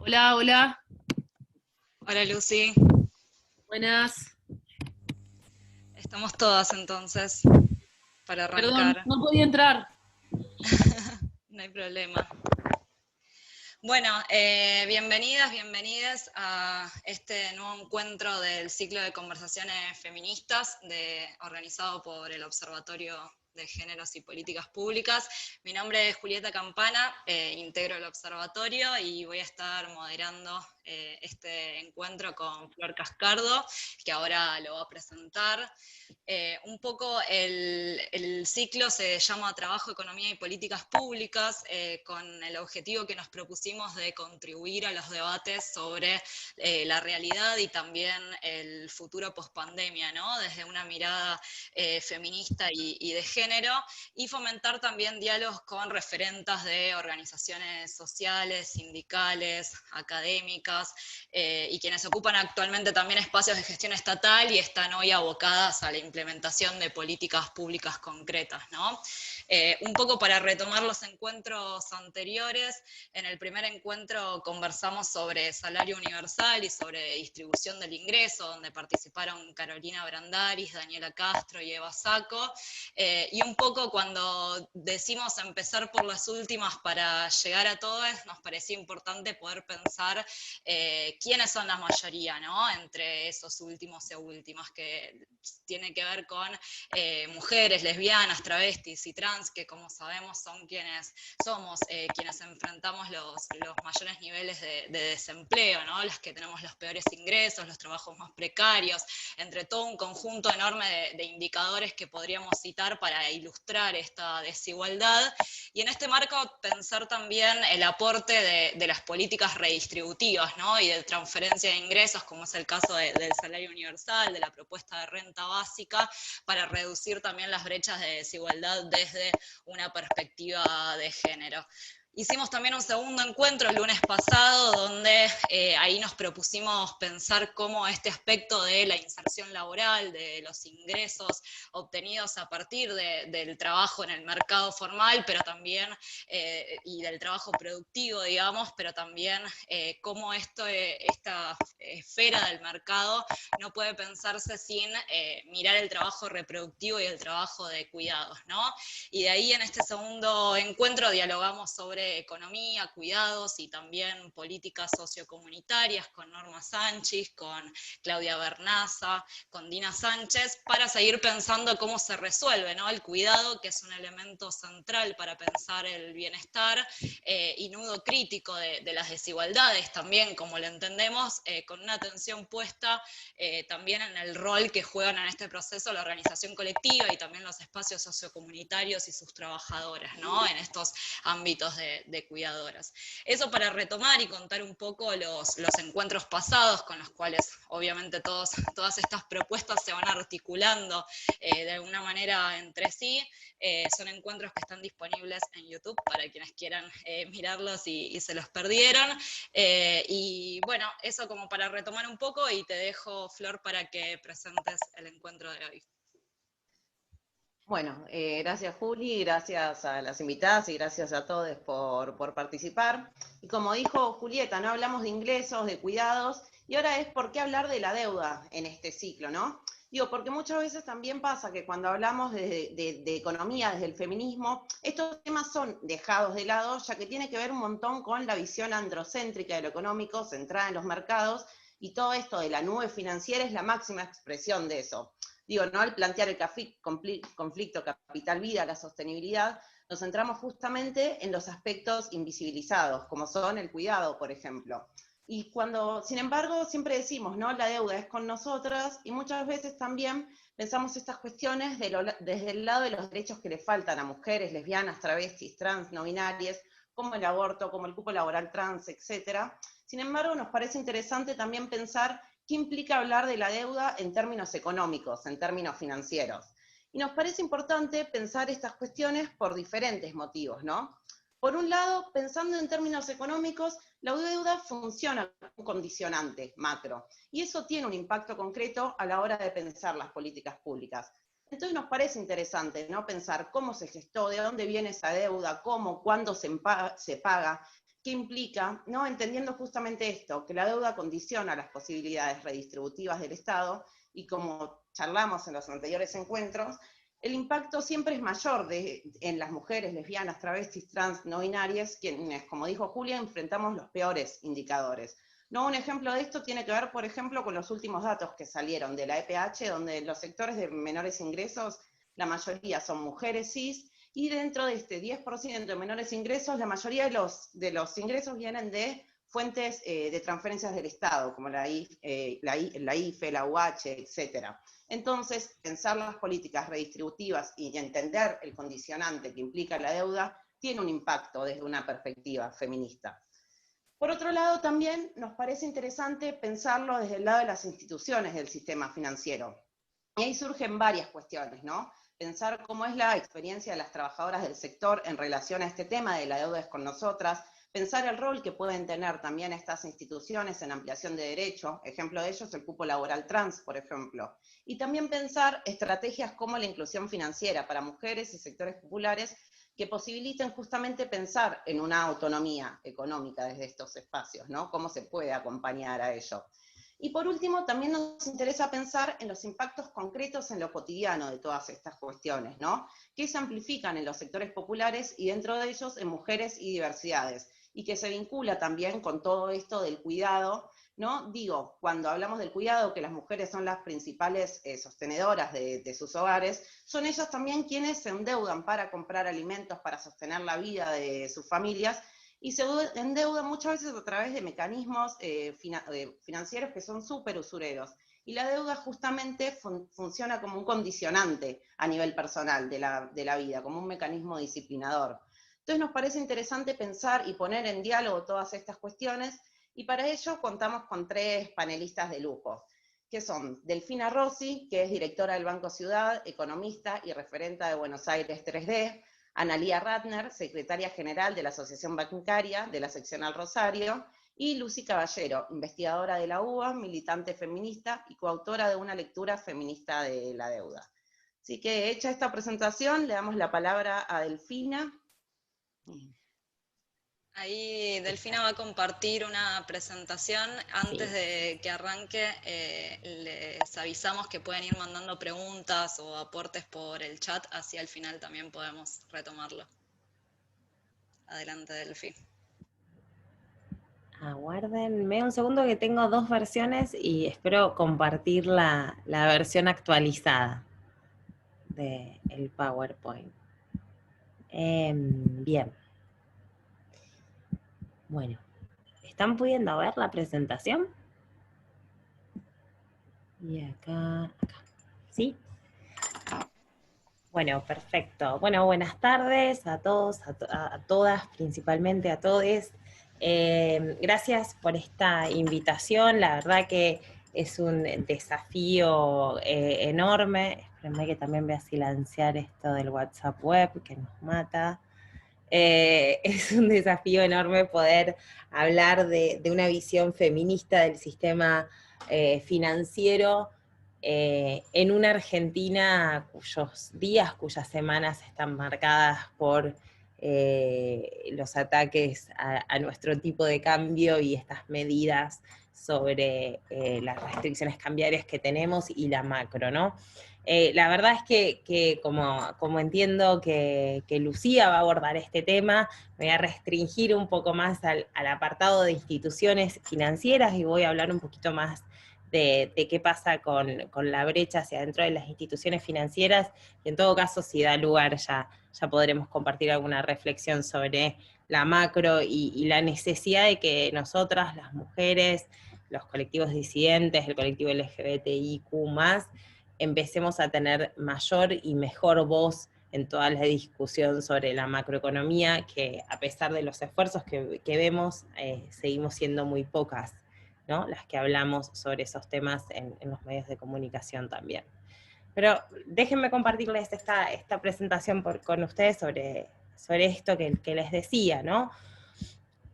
Hola, hola, Hola Lucy, buenas. estamos todas entonces para Perdón, arrancar, no podía entrar. no hay problema. Bueno, bienvenidas, bienvenidas a este nuevo encuentro del ciclo de conversaciones feministas organizado por el Observatorio de Géneros y Políticas Públicas. Mi nombre es Julieta Campana, integro el observatorio y voy a estar moderando este encuentro con Flor Cascardo, que ahora lo va a presentar. Un poco el ciclo se llama Trabajo, Economía y Políticas Públicas, con el objetivo que nos propusimos de contribuir a los debates sobre la realidad y también el futuro pospandemia, ¿no? Desde una mirada feminista y de género, y fomentar también diálogos con referentas de organizaciones sociales, sindicales, académicas, y quienes ocupan actualmente también espacios de gestión estatal y están hoy abocadas a la implementación de políticas públicas concretas, ¿no? Un poco para retomar los encuentros anteriores, en el primer encuentro conversamos sobre salario universal y sobre distribución del ingreso, donde participaron Carolina Brandaris, Daniela Castro y Eva Sacco, y un poco cuando decimos empezar por las últimas para llegar a todas, nos parecía importante poder pensar quiénes son la mayoría, ¿no? Entre esos últimos y últimas, que tiene que ver con mujeres, lesbianas, travestis y trans, que como sabemos son quienes somos, quienes enfrentamos los mayores niveles de desempleo, ¿no? Las que tenemos los peores ingresos, los trabajos más precarios, entre todo un conjunto enorme de indicadores que podríamos citar para ilustrar esta desigualdad. Y en este marco pensar también el aporte de las políticas redistributivas, ¿no? Y de transferencia de ingresos, como es el caso del salario universal, de la propuesta de renta básica, para reducir también las brechas de desigualdad desde una perspectiva de género. Hicimos también un segundo encuentro el lunes pasado, donde ahí nos propusimos pensar cómo este aspecto de la inserción laboral, de los ingresos obtenidos a partir del trabajo en el mercado formal, pero también, y del trabajo productivo, digamos, pero también cómo esta esfera del mercado no puede pensarse sin mirar el trabajo reproductivo y el trabajo de cuidados, ¿no? Y de ahí en este segundo encuentro dialogamos sobre economía, cuidados y también políticas sociocomunitarias con Norma Sánchez, con Claudia Bernaza, con Dina Sánchez, para seguir pensando cómo se resuelve, ¿no? El cuidado, que es un elemento central para pensar el bienestar, y nudo crítico de las desigualdades también, como lo entendemos, con una atención puesta también en el rol que juegan en este proceso la organización colectiva y también los espacios sociocomunitarios y sus trabajadoras, ¿no? En estos ámbitos de cuidadoras. Eso para retomar y contar un poco los encuentros pasados, con los cuales obviamente todas estas propuestas se van articulando de alguna manera entre sí. Son encuentros que están disponibles en YouTube para quienes quieran mirarlos y se los perdieron. Y bueno, eso como para retomar un poco, y te dejo, Flor, para que presentes el encuentro de hoy. Bueno, gracias Juli, gracias a las invitadas y gracias a todos por participar. Y como dijo Julieta, ¿no? Hablamos de ingresos, de cuidados, y ahora es por qué hablar de la deuda en este ciclo, ¿no? Digo, porque muchas veces también pasa que cuando hablamos de economía, desde el feminismo, estos temas son dejados de lado, ya que tiene que ver un montón con la visión androcéntrica de lo económico, centrada en los mercados, y todo esto de la nube financiera es la máxima expresión de eso. Digo, ¿no? Al plantear el conflicto capital-vida, la sostenibilidad, nos centramos justamente en los aspectos invisibilizados, como son el cuidado, por ejemplo. Y cuando, sin embargo, siempre decimos, ¿no? La deuda es con nosotras, y muchas veces también pensamos estas cuestiones desde el lado de los derechos que le faltan a mujeres, lesbianas, travestis, trans, no binarias, como el aborto, como el cupo laboral trans, etc. Sin embargo, nos parece interesante también pensar qué implica hablar de la deuda en términos económicos, en términos financieros. Y nos parece importante pensar estas cuestiones por diferentes motivos, ¿no? Por un lado, pensando en términos económicos, la deuda funciona como un condicionante macro, y eso tiene un impacto concreto a la hora de pensar las políticas públicas. Entonces nos parece interesante, ¿no? Pensar cómo se gestó, de dónde viene esa deuda, cómo, cuándo se paga, ¿qué implica? ¿No? Entendiendo justamente esto, que la deuda condiciona las posibilidades redistributivas del Estado, y como charlamos en los anteriores encuentros, el impacto siempre es mayor en las mujeres lesbianas, travestis, trans, no binarias, quienes, como dijo Julia, enfrentamos los peores indicadores. ¿No? Un ejemplo de esto tiene que ver, por ejemplo, con los últimos datos que salieron de la EPH, donde los sectores de menores ingresos, la mayoría son mujeres cis, y dentro de este 10% de menores ingresos, la mayoría de los ingresos vienen de fuentes de transferencias del Estado, como la IFE, la UH, etc. Entonces, pensar las políticas redistributivas y entender el condicionante que implica la deuda tiene un impacto desde una perspectiva feminista. Por otro lado, también nos parece interesante pensarlo desde el lado de las instituciones del sistema financiero. Y ahí surgen varias cuestiones, ¿no? Pensar cómo es la experiencia de las trabajadoras del sector en relación a este tema de la deuda es con nosotras, pensar el rol que pueden tener también estas instituciones en ampliación de derechos, ejemplo de ello es el cupo laboral trans, por ejemplo, y también pensar estrategias como la inclusión financiera para mujeres y sectores populares que posibiliten justamente pensar en una autonomía económica desde estos espacios, ¿no? Cómo se puede acompañar a ello. Y por último, también nos interesa pensar en los impactos concretos en lo cotidiano de todas estas cuestiones, ¿no? Que se amplifican en los sectores populares y dentro de ellos en mujeres y diversidades, y que se vincula también con todo esto del cuidado, ¿no? Digo, cuando hablamos del cuidado, que las mujeres son las principales sostenedoras de sus hogares, son ellas también quienes se endeudan para comprar alimentos, para sostener la vida de sus familias, y se endeudan muchas veces a través de mecanismos financieros que son súper usureros. Y la deuda justamente funciona como un condicionante a nivel personal de la vida, como un mecanismo disciplinador. Entonces nos parece interesante pensar y poner en diálogo todas estas cuestiones, y para ello contamos con 3 panelistas de lujo, que son Delfina Rossi, que es directora del Banco Ciudad, economista y referenta de Buenos Aires 3D, Analía Ratner, secretaria general de la Asociación Bancaria de la Seccional Rosario, y Lucy Caballero, investigadora de la UBA, militante feminista y coautora de una lectura feminista de la deuda. Así que hecha esta presentación, le damos la palabra a Delfina. Ahí Delfina va a compartir una presentación. Antes de que arranque, les avisamos que pueden ir mandando preguntas o aportes por el chat, así al final también podemos retomarlo. Adelante, Delfi. Aguárdenme un segundo que tengo 2 versiones y espero compartir la versión actualizada del PowerPoint. Bien. Bueno, ¿están pudiendo ver la presentación? Y acá. ¿Sí? Bueno, perfecto. Bueno, buenas tardes a todos, a todas, principalmente a todes. Gracias por esta invitación, la verdad que es un desafío enorme. Espérenme que también voy a silenciar esto del WhatsApp web que nos mata. Es un desafío enorme poder hablar de una visión feminista del sistema financiero en una Argentina cuyos días, cuyas semanas están marcadas por los ataques a nuestro tipo de cambio y estas medidas sobre las restricciones cambiarias que tenemos y la macro, ¿no? La verdad es que como entiendo que Lucía va a abordar este tema, me voy a restringir un poco más al apartado de instituciones financieras y voy a hablar un poquito más de qué pasa con la brecha hacia dentro de las instituciones financieras, y en todo caso, si da lugar, ya podremos compartir alguna reflexión sobre la macro y la necesidad de que nosotras, las mujeres, los colectivos disidentes, el colectivo LGBTIQ+, empecemos a tener mayor y mejor voz en toda la discusión sobre la macroeconomía, que a pesar de los esfuerzos que vemos, seguimos siendo muy pocas, ¿no? Las que hablamos sobre esos temas en los medios de comunicación también. Pero déjenme compartirles esta presentación con ustedes sobre esto que les decía, ¿no?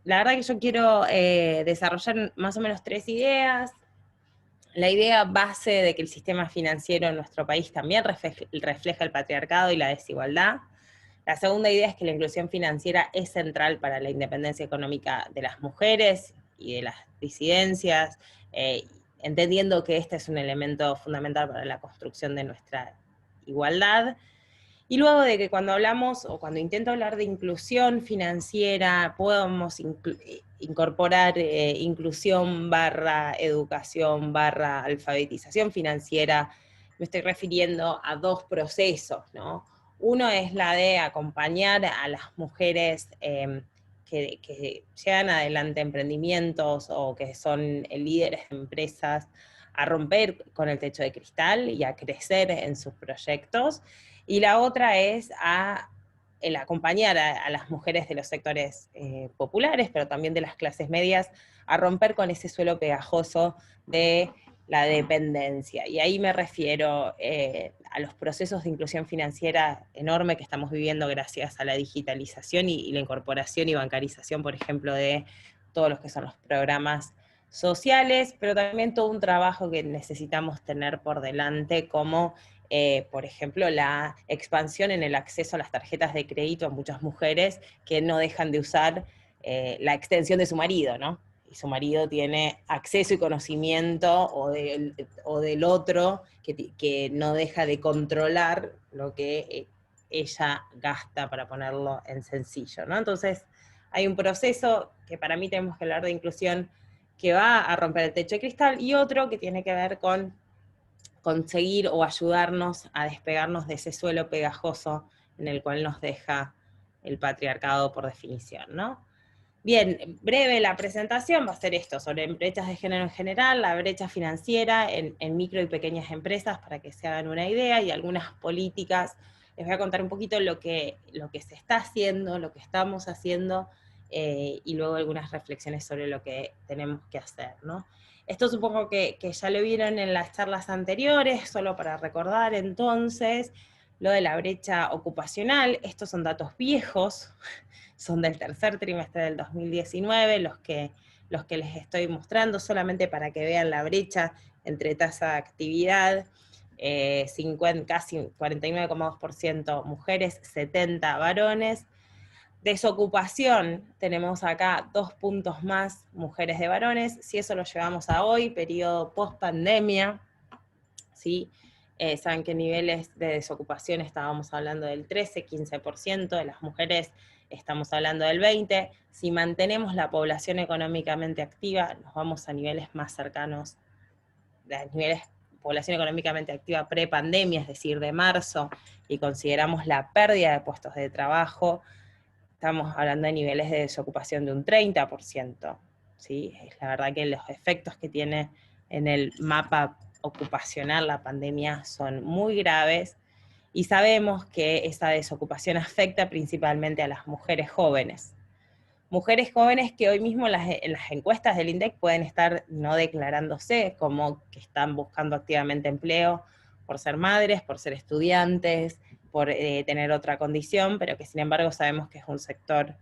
La verdad que yo quiero desarrollar más o menos 3 ideas. La idea base de que el sistema financiero en nuestro país también refleja el patriarcado y la desigualdad. La segunda idea es que la inclusión financiera es central para la independencia económica de las mujeres y de las disidencias, entendiendo que este es un elemento fundamental para la construcción de nuestra igualdad. Y luego de que cuando hablamos, o cuando intento hablar de inclusión financiera, podemos incorporar inclusión barra educación barra alfabetización financiera, me estoy refiriendo a dos procesos, ¿no? Uno es la de acompañar a las mujeres que llevan adelante emprendimientos o que son líderes de empresas a romper con el techo de cristal y a crecer en sus proyectos. Y la otra es el acompañar a las mujeres de los sectores populares, pero también de las clases medias, a romper con ese suelo pegajoso de la dependencia. Y ahí me refiero a los procesos de inclusión financiera enorme que estamos viviendo gracias a la digitalización y la incorporación y bancarización, por ejemplo, de todos los que son los programas sociales, pero también todo un trabajo que necesitamos tener por delante, como por ejemplo, la expansión en el acceso a las tarjetas de crédito a muchas mujeres que no dejan de usar la extensión de su marido, ¿no? Y su marido tiene acceso y conocimiento o del otro que no deja de controlar lo que ella gasta, para ponerlo en sencillo, ¿no? Entonces, hay un proceso que para mí tenemos que hablar de inclusión que va a romper el techo de cristal, y otro que tiene que ver con conseguir o ayudarnos a despegarnos de ese suelo pegajoso en el cual nos deja el patriarcado por definición, ¿no? Bien, breve la presentación va a ser esto, sobre brechas de género en general, la brecha financiera en micro y pequeñas empresas, para que se hagan una idea, y algunas políticas. Les voy a contar un poquito lo que se está haciendo, lo que estamos haciendo, y luego algunas reflexiones sobre lo que tenemos que hacer, ¿no? Esto supongo que ya lo vieron en las charlas anteriores, solo para recordar entonces, lo de la brecha ocupacional. Estos son datos viejos, son del tercer trimestre del 2019, los que les estoy mostrando, solamente para que vean la brecha entre tasa de actividad, casi 49,2% mujeres, 70 varones. Desocupación, tenemos acá 2 puntos más mujeres de varones. Si eso lo llevamos a hoy, periodo post pandemia, ¿sí? Saben que niveles de desocupación estábamos hablando del 13-15%, de las mujeres estamos hablando del 20%. Si mantenemos la población económicamente activa, nos vamos a niveles más cercanos, de niveles de población económicamente activa pre-pandemia, es decir, de marzo, y consideramos la pérdida de puestos de trabajo, estamos hablando de niveles de desocupación de un 30%, ¿sí? Es la verdad que los efectos que tiene en el mapa ocupacional la pandemia son muy graves, y sabemos que esa desocupación afecta principalmente a las mujeres jóvenes. Mujeres jóvenes que hoy mismo en las encuestas del INDEC pueden estar no declarándose como que están buscando activamente empleo por ser madres, por ser estudiantes, por tener otra condición, pero que sin embargo sabemos que es un sector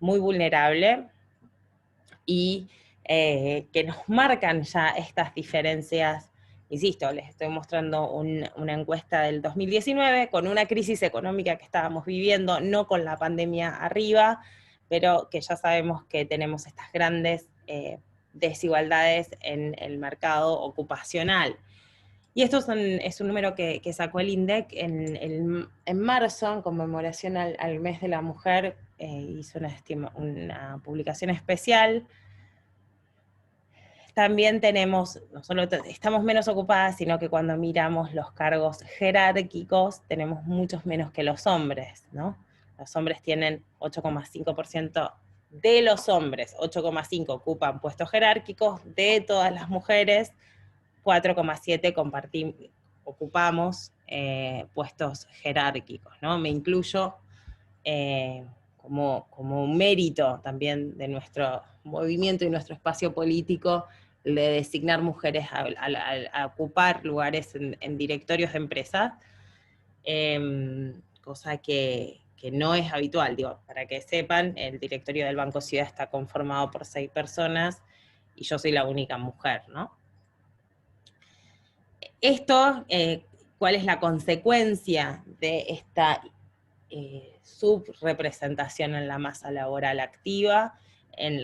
muy vulnerable, y que nos marcan ya estas diferencias. Insisto, les estoy mostrando una encuesta del 2019 con una crisis económica que estábamos viviendo, no con la pandemia arriba, pero que ya sabemos que tenemos estas grandes desigualdades en el mercado ocupacional. Y esto es un número que sacó el INDEC en marzo, en conmemoración al mes de la mujer, hizo una publicación especial. También tenemos, no solo estamos menos ocupadas, sino que cuando miramos los cargos jerárquicos, tenemos muchos menos que los hombres, ¿no? Los hombres tienen 8,5% de los hombres, 8,5 ocupan puestos jerárquicos, de todas las mujeres, 4,7 ocupamos puestos jerárquicos, ¿no? Me incluyo como un mérito también de nuestro movimiento y nuestro espacio político, de designar mujeres a ocupar lugares en directorios de empresas, cosa que no es habitual. Digo, para que sepan, el directorio del Banco Ciudad está conformado por 6 personas, y yo soy la única mujer, ¿no? Esto, ¿cuál es la consecuencia de esta subrepresentación en la masa laboral activa, en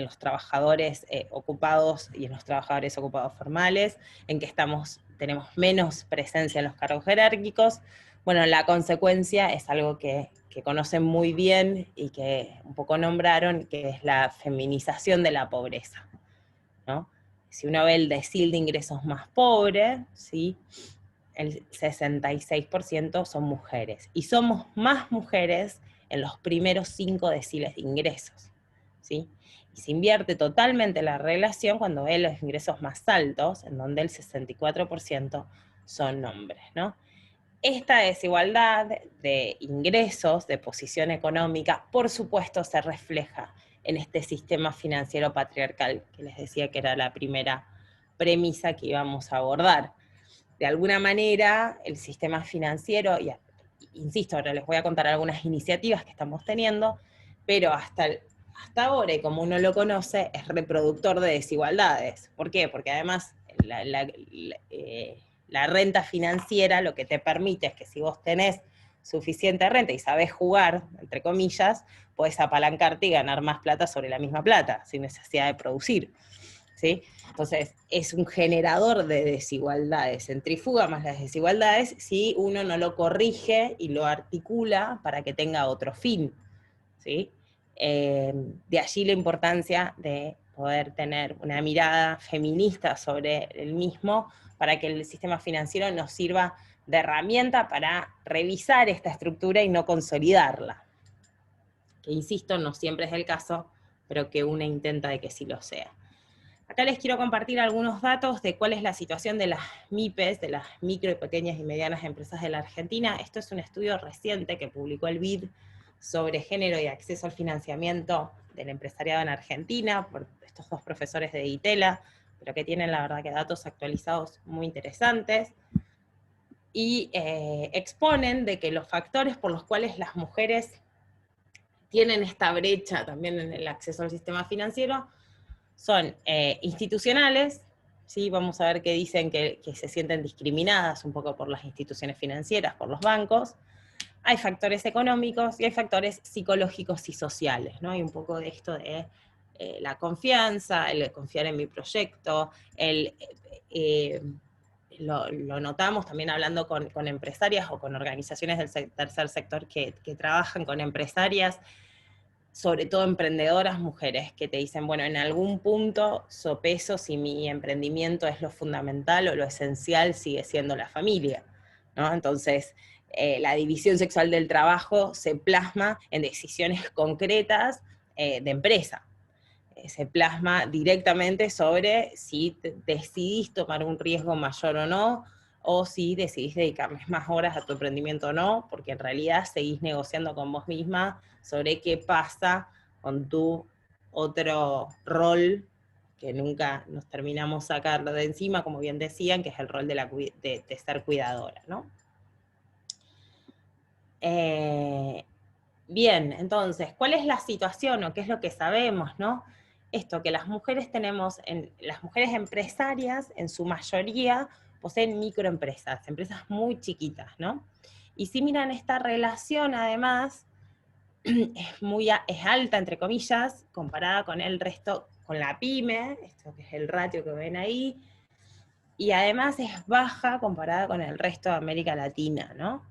los trabajadores ocupados y en los trabajadores ocupados formales, en que tenemos menos presencia en los cargos jerárquicos. Bueno, la consecuencia es algo que conocen muy bien y que un poco nombraron, que es la feminización de la pobreza, ¿no? Si uno ve el decil de ingresos más pobre, ¿sí?, el 66% son mujeres, y somos más mujeres en los primeros 5 deciles de ingresos, ¿sí? Y se invierte totalmente la relación cuando ve los ingresos más altos, en donde el 64% son hombres, ¿no? Esta desigualdad de ingresos, de posición económica, por supuesto se refleja en este sistema financiero patriarcal, que les decía que era la primera premisa que íbamos a abordar. De alguna manera, el sistema financiero, y insisto, ahora les voy a contar algunas iniciativas que estamos teniendo, pero hasta ahora, y como uno lo conoce, es reproductor de desigualdades. ¿Por qué? Porque además la renta financiera lo que te permite es que si vos tenés suficiente renta y sabés jugar, entre comillas, podés apalancarte y ganar más plata sobre la misma plata, sin necesidad de producir, ¿sí? Entonces, es un generador de desigualdades, centrifuga más las desigualdades si uno no lo corrige y lo articula para que tenga otro fin, ¿sí? De allí la importancia de poder tener una mirada feminista sobre el mismo, para que el sistema financiero nos sirva de herramienta para revisar esta estructura y no consolidarla. Que insisto, no siempre es el caso, pero que una intenta de que sí lo sea. Acá les quiero compartir algunos datos de cuál es la situación de las MIPES, de las micro y pequeñas y medianas empresas de la Argentina. Esto es un estudio reciente que publicó el BID sobre género y acceso al financiamiento del empresariado en Argentina, por estos 2 profesores de ITELA, pero que tienen la verdad que datos actualizados muy interesantes, y exponen de que los factores por los cuales las mujeres tienen esta brecha también en el acceso al sistema financiero son institucionales, ¿sí? Vamos a ver que dicen que se sienten discriminadas un poco por las instituciones financieras, por los bancos. Hay factores económicos y hay factores psicológicos y sociales, ¿no? Hay un poco de esto de la confianza, el confiar en mi proyecto, lo notamos también hablando con empresarias o con organizaciones del tercer sector que trabajan con empresarias, sobre todo emprendedoras mujeres, que te dicen, bueno, en algún punto sopeso si mi emprendimiento es lo fundamental o lo esencial sigue siendo la familia, ¿no? Entonces, la división sexual del trabajo se plasma en decisiones concretas de empresa. Se plasma directamente sobre si decidís tomar un riesgo mayor o si decidís dedicarles más horas a tu emprendimiento o no, porque en realidad seguís negociando con vos misma sobre qué pasa con tu otro rol que nunca nos terminamos sacarlo de encima, como bien decían, que es el rol de ser cuidadora, ¿no? Bien, entonces, ¿cuál es la situación o qué es lo que sabemos, no? Esto, que las mujeres las mujeres empresarias, en su mayoría, poseen microempresas, empresas muy chiquitas, ¿no? Y si miran esta relación, además, es alta, entre comillas, comparada con el resto, con la pyme, esto que es el ratio que ven ahí, y además es baja comparada con el resto de América Latina, ¿no?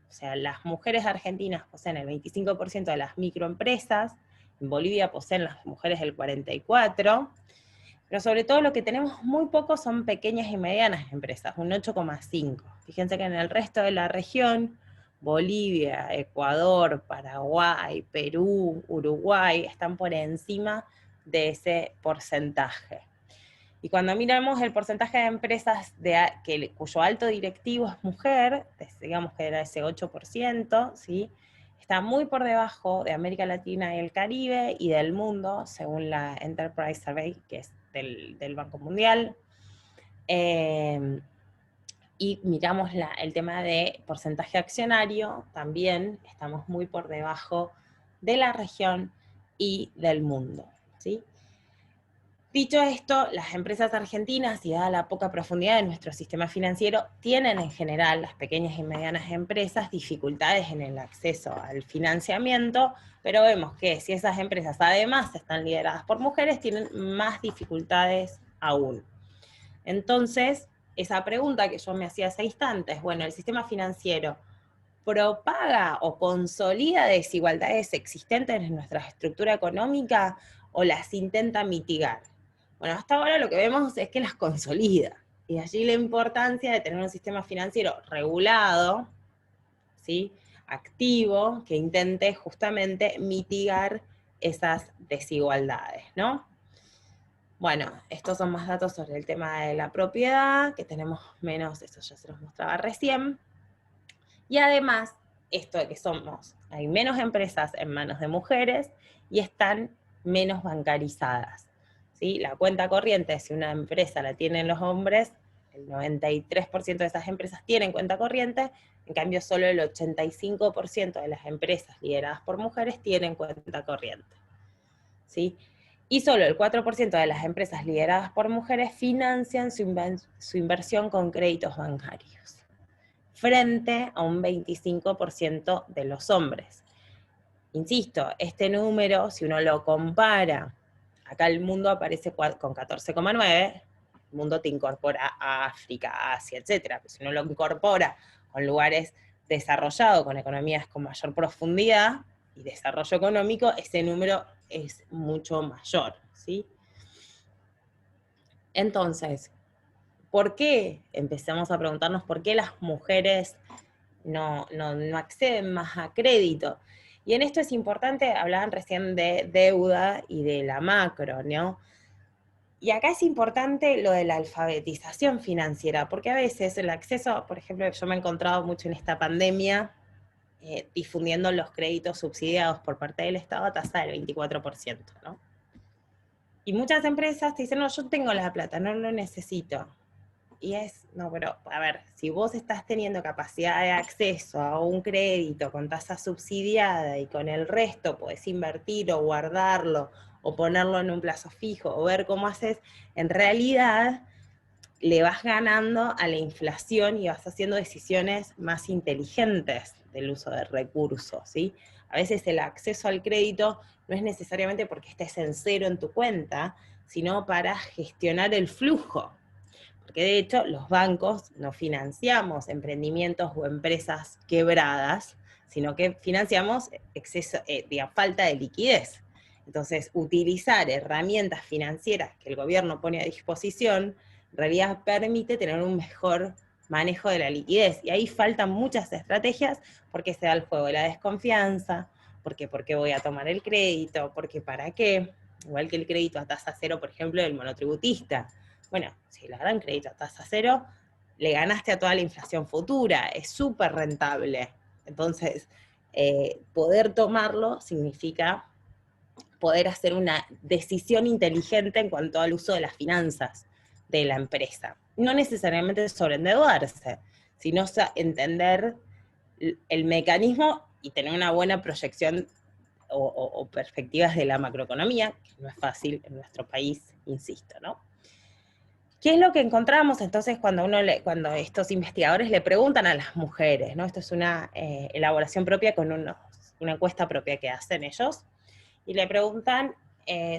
O sea, las mujeres argentinas poseen el 25% de las microempresas, en Bolivia poseen las mujeres el 44%, pero sobre todo lo que tenemos muy poco son pequeñas y medianas empresas, un 8,5%. Fíjense que en el resto de la región, Bolivia, Ecuador, Paraguay, Perú, Uruguay, están por encima de ese porcentaje. Y cuando miramos el porcentaje de empresas cuyo alto directivo es mujer, digamos que era ese 8%, ¿sí? Está muy por debajo de América Latina y el Caribe y del mundo, según la Enterprise Survey, que es del Banco Mundial. Y miramos el tema de porcentaje accionario, también estamos muy por debajo de la región y del mundo, ¿sí? Dicho esto, las empresas argentinas, y dada la poca profundidad de nuestro sistema financiero, tienen en general, las pequeñas y medianas empresas, dificultades en el acceso al financiamiento, pero vemos que si esas empresas además están lideradas por mujeres, tienen más dificultades aún. Entonces, esa pregunta que yo me hacía hace instantes, bueno, ¿el sistema financiero propaga o consolida desigualdades existentes en nuestra estructura económica o las intenta mitigar? Bueno, hasta ahora lo que vemos es que las consolida, y allí la importancia de tener un sistema financiero regulado, ¿sí?, activo, que intente justamente mitigar esas desigualdades, ¿no? Bueno, estos son más datos sobre el tema de la propiedad, que tenemos menos, eso ya se los mostraba recién, y además, esto de que hay menos empresas en manos de mujeres y están menos bancarizadas, ¿sí? La cuenta corriente, si una empresa la tienen los hombres, el 93% de esas empresas tienen cuenta corriente, en cambio solo el 85% de las empresas lideradas por mujeres tienen cuenta corriente, ¿sí? Y solo el 4% de las empresas lideradas por mujeres financian su inversión con créditos bancarios, frente a un 25% de los hombres. Insisto, este número, si uno lo compara, acá el mundo aparece con 14,9, el mundo te incorpora a África, Asia, etc. Pero si uno lo incorpora con lugares desarrollados, con economías con mayor profundidad y desarrollo económico, ese número es mucho mayor, ¿sí? Entonces, ¿por qué? Empezamos a preguntarnos por qué las mujeres no acceden más a crédito. Y en esto es importante, hablaban recién de deuda y de la macro, ¿no? Y acá es importante lo de la alfabetización financiera, porque a veces el acceso, por ejemplo, yo me he encontrado mucho en esta pandemia, difundiendo los créditos subsidiados por parte del Estado a tasa del 24%, ¿no? Y muchas empresas te dicen, no, yo tengo la plata, no lo necesito. Y no, pero a ver, si vos estás teniendo capacidad de acceso a un crédito con tasa subsidiada y con el resto podés invertir o guardarlo o ponerlo en un plazo fijo o ver cómo haces, en realidad le vas ganando a la inflación y vas haciendo decisiones más inteligentes del uso de recursos, ¿sí? A veces el acceso al crédito no es necesariamente porque estés en cero en tu cuenta, sino para gestionar el flujo. Porque de hecho los bancos no financiamos emprendimientos o empresas quebradas, sino que financiamos falta de liquidez. Entonces, utilizar herramientas financieras que el gobierno pone a disposición, en realidad permite tener un mejor manejo de la liquidez. Y ahí faltan muchas estrategias, porque se da el juego de la desconfianza, porque ¿por qué voy a tomar el crédito? Porque ¿para qué? Igual que el crédito a tasa cero, por ejemplo, del monotributista. Bueno, si le dan crédito a tasa cero, le ganaste a toda la inflación futura, es súper rentable. Entonces, poder tomarlo significa poder hacer una decisión inteligente en cuanto al uso de las finanzas de la empresa. No necesariamente sobreendeudarse, sino entender el mecanismo y tener una buena proyección o perspectivas de la macroeconomía, que no es fácil en nuestro país, insisto, ¿no? ¿Qué es lo que encontramos entonces cuando estos investigadores le preguntan a las mujeres, ¿no? Esto es una elaboración propia con una encuesta propia que hacen ellos, y le preguntan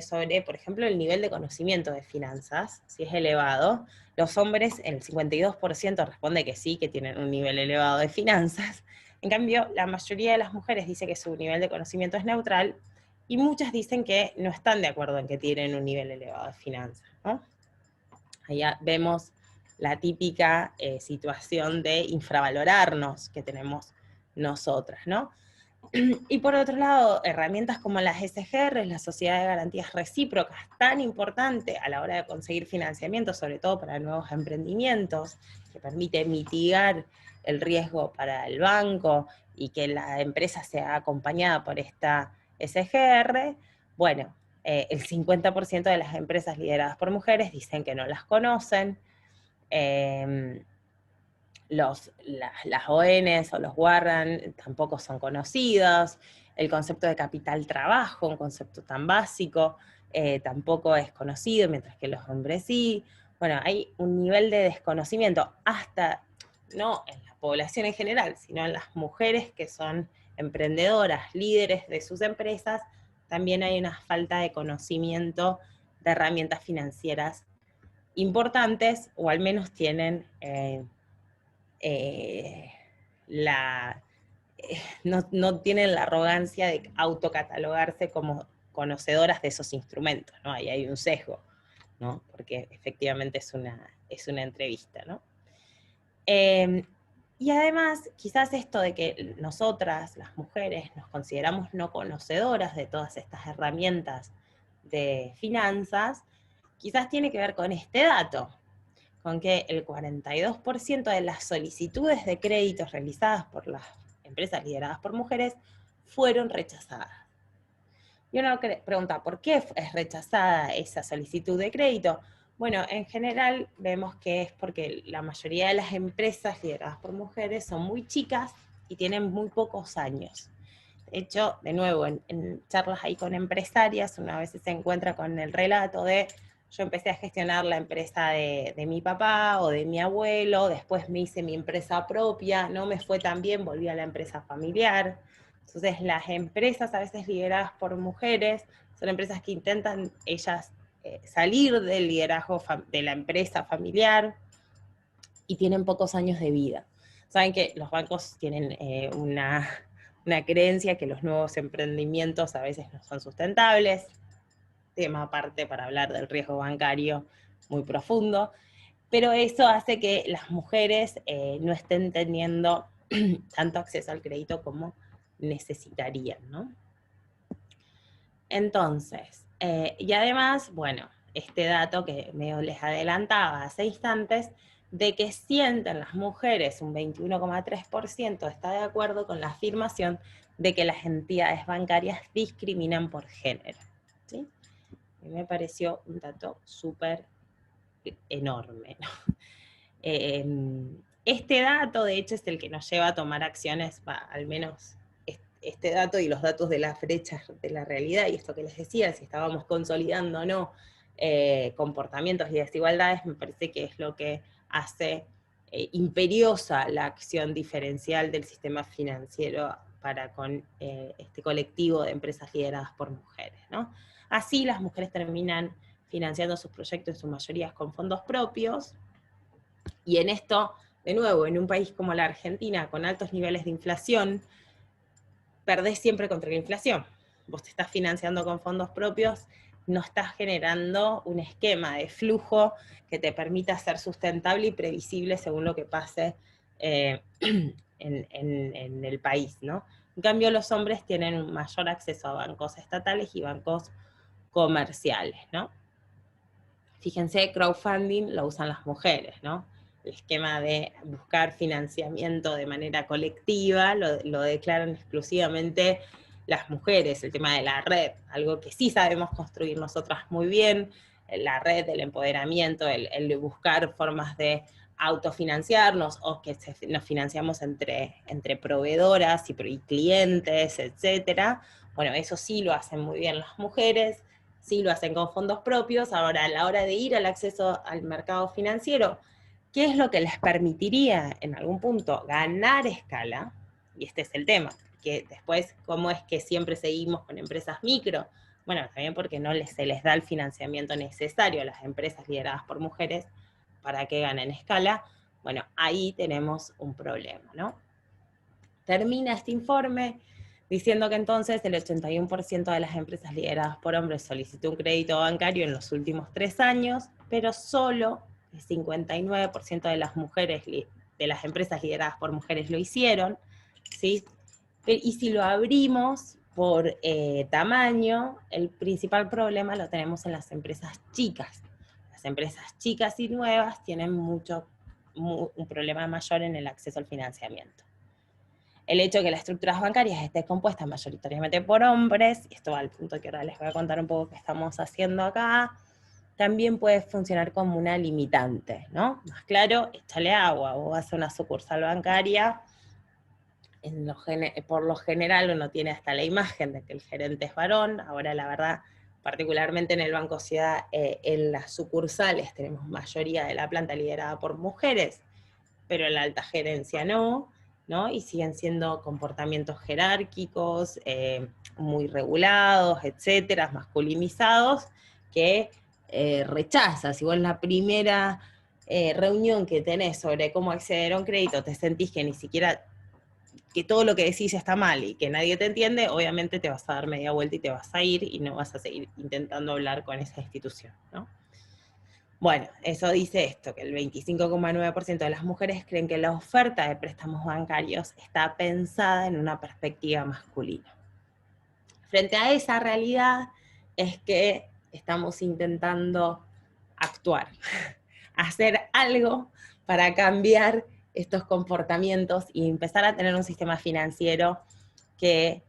sobre, por ejemplo, el nivel de conocimiento de finanzas, si es elevado. Los hombres, el 52% responde que sí, que tienen un nivel elevado de finanzas. En cambio, la mayoría de las mujeres dice que su nivel de conocimiento es neutral, y muchas dicen que no están de acuerdo en que tienen un nivel elevado de finanzas, ¿no? Allá vemos la típica situación de infravalorarnos que tenemos nosotras, ¿no? Y por otro lado, herramientas como las SGR, la Sociedad de Garantías Recíprocas, tan importante a la hora de conseguir financiamiento, sobre todo para nuevos emprendimientos, que permite mitigar el riesgo para el banco y que la empresa sea acompañada por esta SGR. Bueno, el 50% de las empresas lideradas por mujeres dicen que no las conocen. Las ONs o los Warren tampoco son conocidos. El concepto de capital trabajo, un concepto tan básico, tampoco es conocido, mientras que los hombres sí. Bueno, hay un nivel de desconocimiento, hasta no en la población en general, sino en las mujeres que son emprendedoras, líderes de sus empresas, también hay una falta de conocimiento de herramientas financieras importantes, o al menos tienen no tienen la arrogancia de autocatalogarse como conocedoras de esos instrumentos, ¿no? Ahí hay un sesgo, ¿no? Porque efectivamente es una entrevista, ¿no? Y además, quizás esto de que nosotras, las mujeres, nos consideramos no conocedoras de todas estas herramientas de finanzas, quizás tiene que ver con este dato, con que el 42% de las solicitudes de créditos realizadas por las empresas lideradas por mujeres fueron rechazadas. Y uno pregunta, ¿por qué es rechazada esa solicitud de crédito? Bueno, en general vemos que es porque la mayoría de las empresas lideradas por mujeres son muy chicas y tienen muy pocos años. De hecho, de nuevo, en charlas ahí con empresarias, una vez se encuentra con el relato de yo empecé a gestionar la empresa de mi papá o de mi abuelo, después me hice mi empresa propia, no me fue tan bien, volví a la empresa familiar. Entonces las empresas a veces lideradas por mujeres son empresas que intentan ellas salir del liderazgo de la empresa familiar y tienen pocos años de vida. Saben que los bancos tienen una creencia que los nuevos emprendimientos a veces no son sustentables, tema aparte para hablar del riesgo bancario muy profundo, pero eso hace que las mujeres no estén teniendo tanto acceso al crédito como necesitarían, ¿no? Entonces, y además, bueno, este dato que medio les adelantaba hace instantes, de que sienten las mujeres, un 21,3% está de acuerdo con la afirmación de que las entidades bancarias discriminan por género, ¿sí? Y me pareció un dato súper enorme, ¿no? Este dato, de hecho, es el que nos lleva a tomar acciones, al menos este dato y los datos de las brechas de la realidad, y esto que les decía, si estábamos consolidando o no comportamientos y desigualdades, me parece que es lo que hace imperiosa la acción diferencial del sistema financiero para con este colectivo de empresas lideradas por mujeres, ¿no? Así las mujeres terminan financiando sus proyectos en su mayoría con fondos propios, y en esto, de nuevo, en un país como la Argentina, con altos niveles de inflación, perdés siempre contra la inflación. Vos te estás financiando con fondos propios, no estás generando un esquema de flujo que te permita ser sustentable y previsible según lo que pase en el país, ¿no? En cambio, los hombres tienen un mayor acceso a bancos estatales y bancos comerciales, ¿no? Fíjense, crowdfunding lo usan las mujeres, ¿no? El esquema de buscar financiamiento de manera colectiva lo declaran exclusivamente las mujeres, el tema de la red, algo que sí sabemos construir nosotras muy bien, la red, el empoderamiento, el buscar formas de autofinanciarnos o que nos financiamos entre proveedoras y clientes, etcétera. Bueno, eso sí lo hacen muy bien las mujeres, sí lo hacen con fondos propios. Ahora, a la hora de ir al acceso al mercado financiero, ¿qué es lo que les permitiría en algún punto ganar escala? Y este es el tema, que después, ¿cómo es que siempre seguimos con empresas micro? Bueno, también porque no se les da el financiamiento necesario a las empresas lideradas por mujeres para que ganen escala. Bueno, ahí tenemos un problema, ¿no? Termina este informe diciendo que entonces el 81% de las empresas lideradas por hombres solicitó un crédito bancario en los últimos 3 años, pero solo el 59% de las mujeres, de las empresas lideradas por mujeres lo hicieron, ¿sí? Y si lo abrimos por tamaño, el principal problema lo tenemos en las empresas chicas. Las empresas chicas y nuevas tienen un problema mayor en el acceso al financiamiento. El hecho de que las estructuras bancarias estén compuestas mayoritariamente por hombres, y esto va al punto que ahora les voy a contar un poco qué estamos haciendo acá, también puede funcionar como una limitante, ¿no? Más claro, échale agua, vos vas a una sucursal bancaria, por lo general uno tiene hasta la imagen de que el gerente es varón, ahora la verdad particularmente en el Banco Ciudad, en las sucursales tenemos mayoría de la planta liderada por mujeres, pero en la alta gerencia no, ¿no? Y siguen siendo comportamientos jerárquicos, muy regulados, etcétera, masculinizados, que rechazas. Si vos en la primera reunión que tenés sobre cómo acceder a un crédito te sentís que ni siquiera, que todo lo que decís está mal y que nadie te entiende, obviamente te vas a dar media vuelta y te vas a ir y no vas a seguir intentando hablar con esa institución, ¿no? Bueno, eso dice esto, que el 25,9% de las mujeres creen que la oferta de préstamos bancarios está pensada en una perspectiva masculina. Frente a esa realidad es que estamos intentando actuar, hacer algo para cambiar estos comportamientos y empezar a tener un sistema financiero que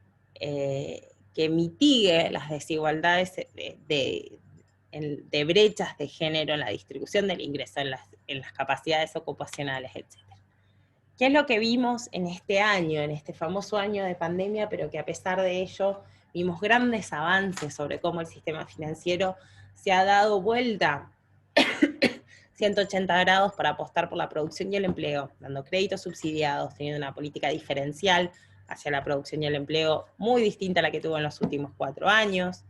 mitigue las desigualdades de brechas de género en la distribución del ingreso, en las capacidades ocupacionales, etc. ¿Qué es lo que vimos en este año, en este famoso año de pandemia, pero que a pesar de ello vimos grandes avances sobre cómo el sistema financiero se ha dado vuelta 180 grados para apostar por la producción y el empleo, dando créditos subsidiados, teniendo una política diferencial hacia la producción y el empleo muy distinta a la que tuvo en los últimos 4 años,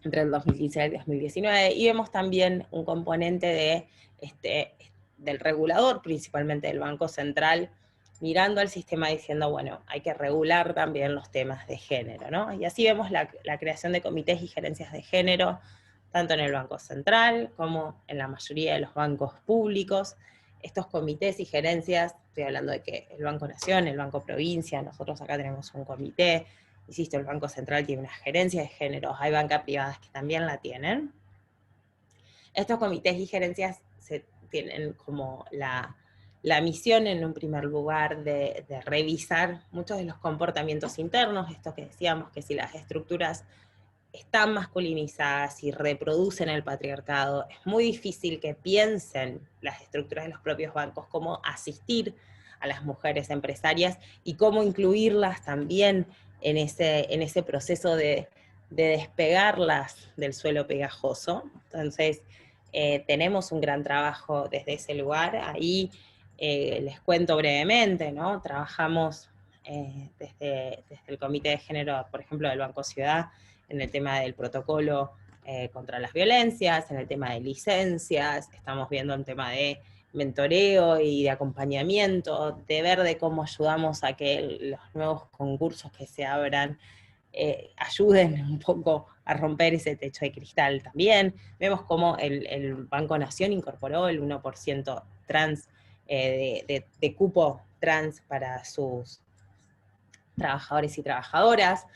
entre el 2015 y el 2019, y vemos también un componente del regulador, principalmente del Banco Central, mirando al sistema diciendo, bueno, hay que regular también los temas de género, ¿no? Y así vemos la creación de comités y gerencias de género, tanto en el Banco Central como en la mayoría de los bancos públicos. Estos comités y gerencias, estoy hablando de que el Banco Nación, el Banco Provincia, nosotros acá tenemos un comité, insisto, el Banco Central tiene una gerencia de género, hay bancas privadas que también la tienen. Estos comités y gerencias tienen como la misión en un primer lugar de revisar muchos de los comportamientos internos, esto que decíamos, que si las estructuras están masculinizadas y reproducen el patriarcado, es muy difícil que piensen las estructuras de los propios bancos cómo asistir a las mujeres empresarias y cómo incluirlas también en ese proceso de despegarlas del suelo pegajoso. Entonces, tenemos un gran trabajo desde ese lugar. Ahí les cuento brevemente, ¿no? Trabajamos desde el Comité de Género, por ejemplo, del Banco Ciudad, en el tema del protocolo contra las violencias, en el tema de licencias, estamos viendo un tema de mentoreo y de acompañamiento, de ver de cómo ayudamos a que los nuevos concursos que se abran ayuden un poco a romper ese techo de cristal también. Vemos cómo el Banco Nación incorporó el 1% trans, de cupo trans para sus trabajadores y trabajadoras.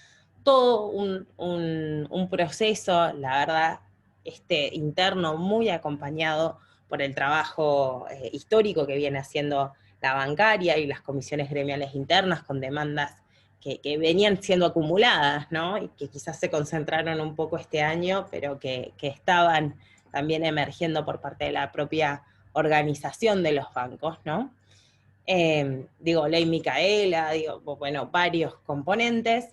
Todo un proceso, la verdad, interno muy acompañado por el trabajo histórico que viene haciendo la bancaria y las comisiones gremiales internas con demandas que venían siendo acumuladas, ¿no? Y que quizás se concentraron un poco este año, pero que estaban también emergiendo por parte de la propia organización de los bancos, ¿no? Ley Micaela, bueno, varios componentes,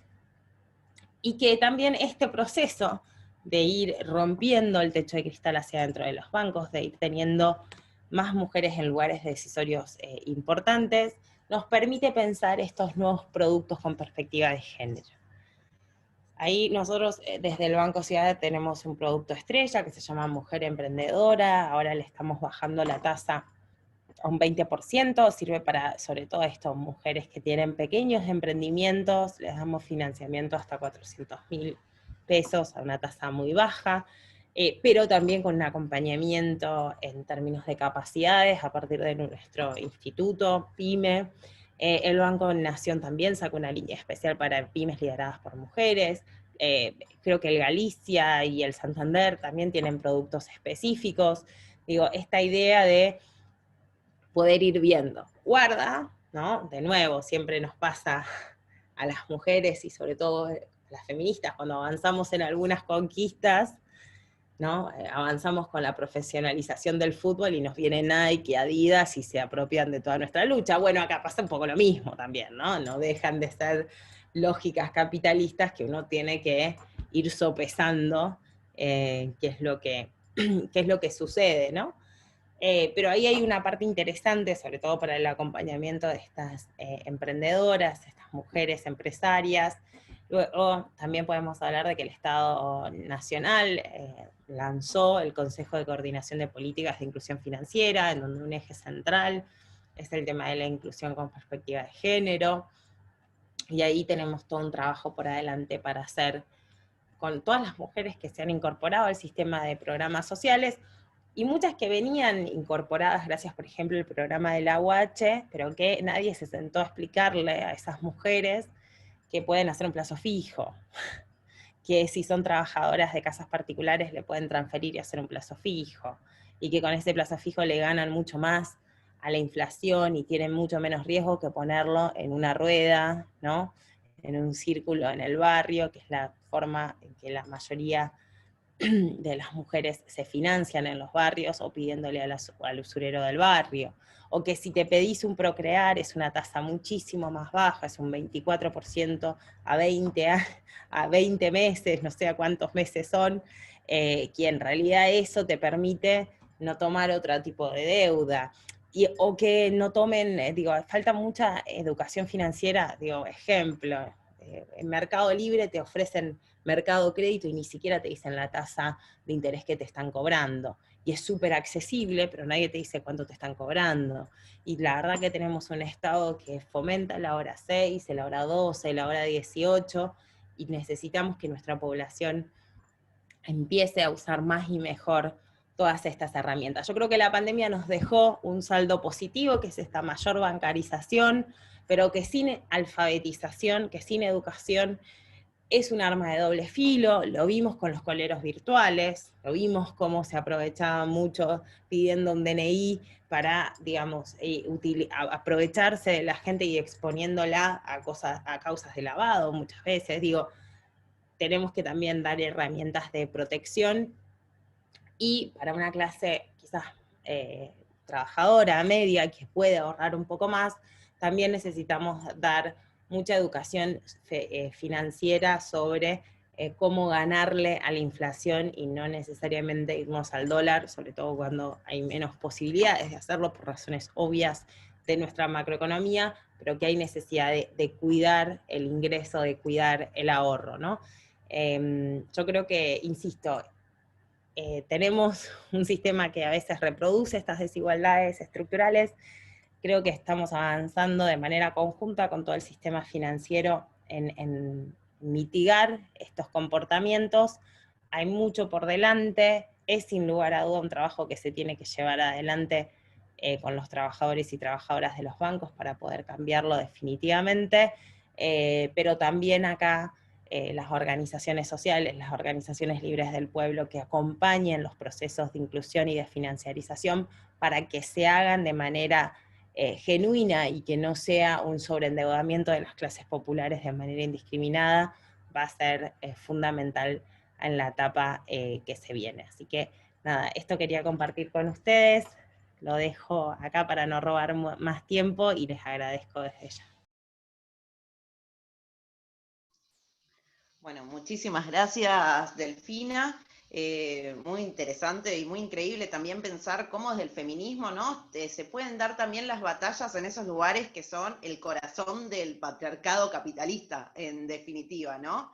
y que también este proceso de ir rompiendo el techo de cristal hacia adentro de los bancos, de ir teniendo más mujeres en lugares decisorios importantes, nos permite pensar estos nuevos productos con perspectiva de género. Ahí nosotros desde el Banco Ciudad tenemos un producto estrella que se llama Mujer Emprendedora, ahora le estamos bajando la tasa a un 20%, sirve para, sobre todo esto, mujeres que tienen pequeños emprendimientos, les damos financiamiento hasta 400.000 pesos a una tasa muy baja, pero también con un acompañamiento en términos de capacidades a partir de nuestro instituto, PYME. El Banco Nación también sacó una línea especial para pymes lideradas por mujeres. Creo que el Galicia y el Santander también tienen productos específicos. Esta idea de poder ir viendo. Guarda, ¿no? De nuevo, siempre nos pasa a las mujeres y sobre todo a las feministas cuando avanzamos en algunas conquistas, ¿no? Avanzamos con la profesionalización del fútbol y nos viene Nike, Adidas y se apropian de toda nuestra lucha. Bueno, acá pasa un poco lo mismo también, ¿no? No dejan de ser lógicas capitalistas que uno tiene que ir sopesando qué es lo que sucede, ¿no? Pero ahí hay una parte interesante, sobre todo para el acompañamiento de estas emprendedoras, estas mujeres empresarias. Luego también podemos hablar de que el Estado Nacional lanzó el Consejo de Coordinación de Políticas de Inclusión Financiera, en donde un eje central es el tema de la inclusión con perspectiva de género, y ahí tenemos todo un trabajo por adelante para hacer con todas las mujeres que se han incorporado al sistema de programas sociales, y muchas que venían incorporadas gracias, por ejemplo, al programa de la UH, pero que nadie se sentó a explicarle a esas mujeres que pueden hacer un plazo fijo, que si son trabajadoras de casas particulares le pueden transferir y hacer un plazo fijo, y que con ese plazo fijo le ganan mucho más a la inflación y tienen mucho menos riesgo que ponerlo en una rueda, ¿no? En un círculo en el barrio, que es la forma en que la mayoría de las mujeres se financian en los barrios o pidiéndole al usurero del barrio, o que si te pedís un procrear es una tasa muchísimo más baja, es un 24% a 20 meses, no sé a cuántos meses son, que en realidad eso te permite no tomar otro tipo de deuda, o que no tomen, falta mucha educación financiera, ejemplo, en Mercado Libre te ofrecen Mercado Crédito y ni siquiera te dicen la tasa de interés que te están cobrando. Y es súper accesible, pero nadie te dice cuánto te están cobrando. Y la verdad que tenemos un Estado que fomenta la hora 6, la hora 12, la hora 18, y necesitamos que nuestra población empiece a usar más y mejor todas estas herramientas. Yo creo que la pandemia nos dejó un saldo positivo, que es esta mayor bancarización, pero que sin alfabetización, que sin educación, es un arma de doble filo. Lo vimos con los coleros virtuales, lo vimos cómo se aprovechaban mucho pidiendo un DNI para, aprovecharse de la gente y exponiéndola a causas de lavado muchas veces. Tenemos que también dar herramientas de protección, y para una clase quizás trabajadora, media, que puede ahorrar un poco más, también necesitamos dar mucha educación financiera sobre cómo ganarle a la inflación y no necesariamente irnos al dólar, sobre todo cuando hay menos posibilidades de hacerlo por razones obvias de nuestra macroeconomía, pero que hay necesidad de cuidar el ingreso, de cuidar el ahorro, ¿no? Yo creo que, insisto, tenemos un sistema que a veces reproduce estas desigualdades estructurales. Creo que estamos avanzando de manera conjunta con todo el sistema financiero en mitigar estos comportamientos. Hay mucho por delante, es sin lugar a duda un trabajo que se tiene que llevar adelante con los trabajadores y trabajadoras de los bancos para poder cambiarlo definitivamente, pero también acá las organizaciones sociales, las organizaciones libres del pueblo que acompañen los procesos de inclusión y de financiarización para que se hagan de manera genuina y que no sea un sobreendeudamiento de las clases populares de manera indiscriminada, va a ser fundamental en la etapa que se viene. Así que nada, esto quería compartir con ustedes, lo dejo acá para no robar más tiempo y les agradezco desde ya. Bueno, muchísimas gracias, Delfina. Muy interesante y muy increíble también pensar cómo desde el feminismo, ¿no? Se pueden dar también las batallas en esos lugares que son el corazón del patriarcado capitalista, en definitiva, ¿no?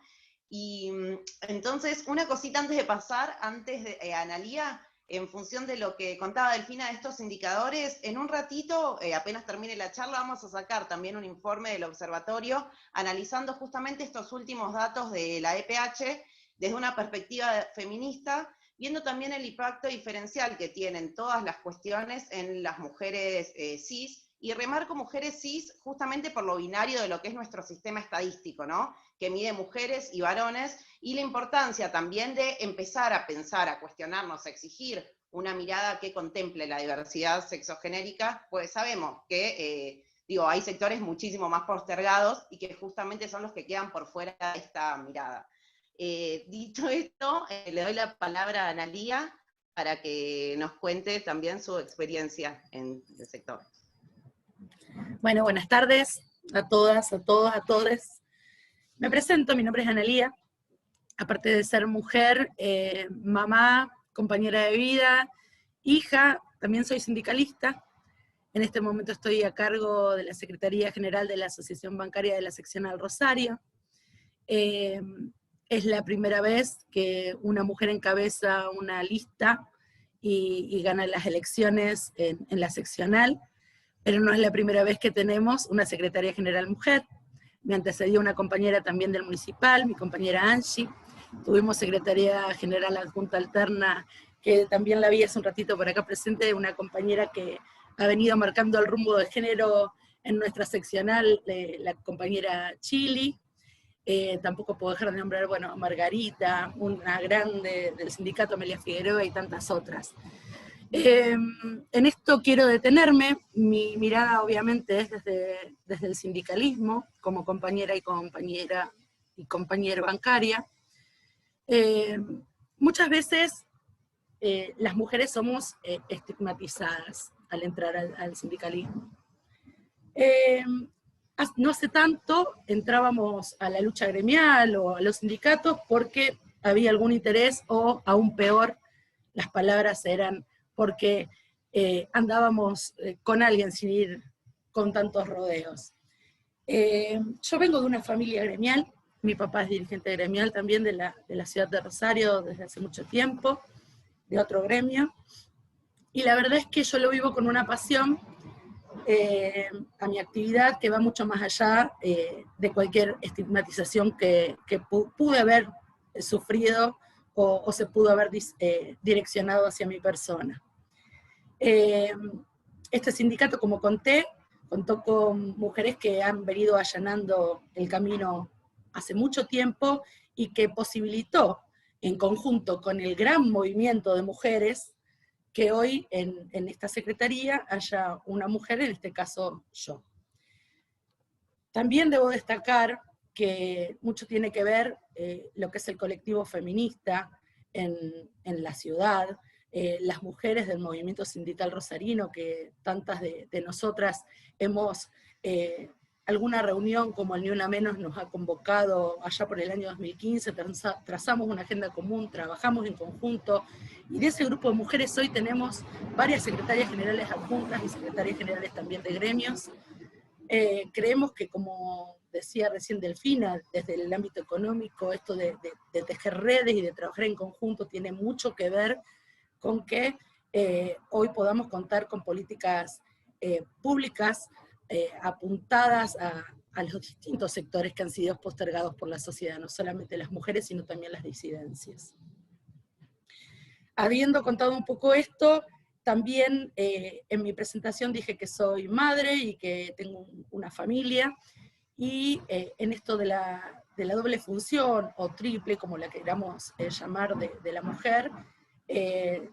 Y entonces, una cosita antes de pasar, antes de Analía, en función de lo que contaba Delfina de estos indicadores, en un ratito, apenas termine la charla, vamos a sacar también un informe del observatorio analizando justamente estos últimos datos de la EPH desde una perspectiva feminista, viendo también el impacto diferencial que tienen todas las cuestiones en las mujeres cis, y remarco mujeres cis justamente por lo binario de lo que es nuestro sistema estadístico, ¿no? Que mide mujeres y varones, y la importancia también de empezar a pensar, a cuestionarnos, a exigir una mirada que contemple la diversidad sexogenérica, pues sabemos que, hay sectores muchísimo más postergados y que justamente son los que quedan por fuera de esta mirada. Dicho esto, le doy la palabra a Analía para que nos cuente también su experiencia en el sector. Bueno, buenas tardes a todas, a todos, a todes. Me presento, mi nombre es Analía, aparte de ser mujer, mamá, compañera de vida, hija, también soy sindicalista. En este momento estoy a cargo de la Secretaría General de la Asociación Bancaria de la Seccional Rosario. Es la primera vez que una mujer encabeza una lista y gana las elecciones en la seccional, pero no es la primera vez que tenemos una secretaria general mujer. Me antecedió una compañera también del municipal, mi compañera Angie. Tuvimos secretaria general adjunta alterna, que también la vi hace un ratito por acá presente, una compañera que ha venido marcando el rumbo de género en nuestra seccional, la compañera Chili. Tampoco puedo dejar de nombrar, bueno, a Margarita, una grande del sindicato Amelia Figueroa y tantas otras. En esto quiero detenerme. Mi mirada obviamente es desde el sindicalismo, como compañera y compañero bancaria. Muchas veces las mujeres somos estigmatizadas al entrar al sindicalismo. No hace tanto entrábamos a la lucha gremial o a los sindicatos porque había algún interés, o aún peor, las palabras eran porque andábamos con alguien sin ir con tantos rodeos. Yo vengo de una familia gremial, mi papá es dirigente gremial también de la ciudad de Rosario desde hace mucho tiempo, de otro gremio, y la verdad es que yo lo vivo con una pasión a mi actividad que va mucho más allá de cualquier estigmatización que pude haber sufrido o se pudo haber direccionado hacia mi persona. Este sindicato, como conté, contó con mujeres que han venido allanando el camino hace mucho tiempo y que posibilitó, en conjunto con el gran movimiento de mujeres, que hoy en esta secretaría haya una mujer, en este caso yo. También debo destacar que mucho tiene que ver lo que es el colectivo feminista en la ciudad, las mujeres del movimiento sindical rosarino, que tantas de nosotras hemos, alguna reunión como el Ni Una Menos nos ha convocado allá por el año 2015, trazamos una agenda común, trabajamos en conjunto, y de ese grupo de mujeres hoy tenemos varias secretarias generales adjuntas y secretarias generales también de gremios. Creemos que, como decía recién Delfina, desde el ámbito económico, esto de tejer redes y de trabajar en conjunto tiene mucho que ver con que hoy podamos contar con políticas públicas apuntadas a los distintos sectores que han sido postergados por la sociedad, no solamente las mujeres, sino también las disidencias. Habiendo contado un poco esto, también en mi presentación dije que soy madre y que tengo una familia, y en esto de la doble función, o triple, como la queramos llamar, de la mujer,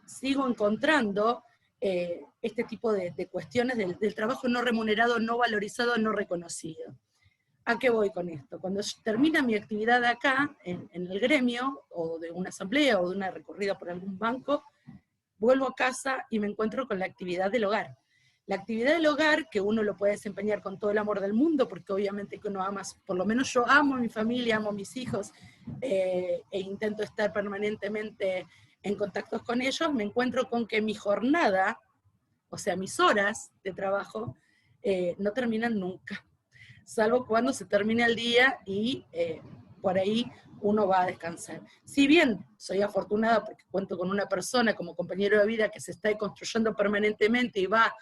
sigo encontrando este tipo de cuestiones del trabajo no remunerado, no valorizado, no reconocido. ¿A qué voy con esto? Cuando termina mi actividad acá, en el gremio, o de una asamblea, o de una recorrida por algún banco, vuelvo a casa y me encuentro con la actividad del hogar. La actividad del hogar, que uno lo puede desempeñar con todo el amor del mundo, porque obviamente que uno ama, por lo menos yo amo a mi familia, amo a mis hijos, e intento estar permanentemente en contactos con ellos, me encuentro con que mi jornada, o sea, mis horas de trabajo, no terminan nunca, salvo cuando se termina el día y por ahí uno va a descansar. Si bien soy afortunada porque cuento con una persona como compañero de vida que se está construyendo permanentemente y va,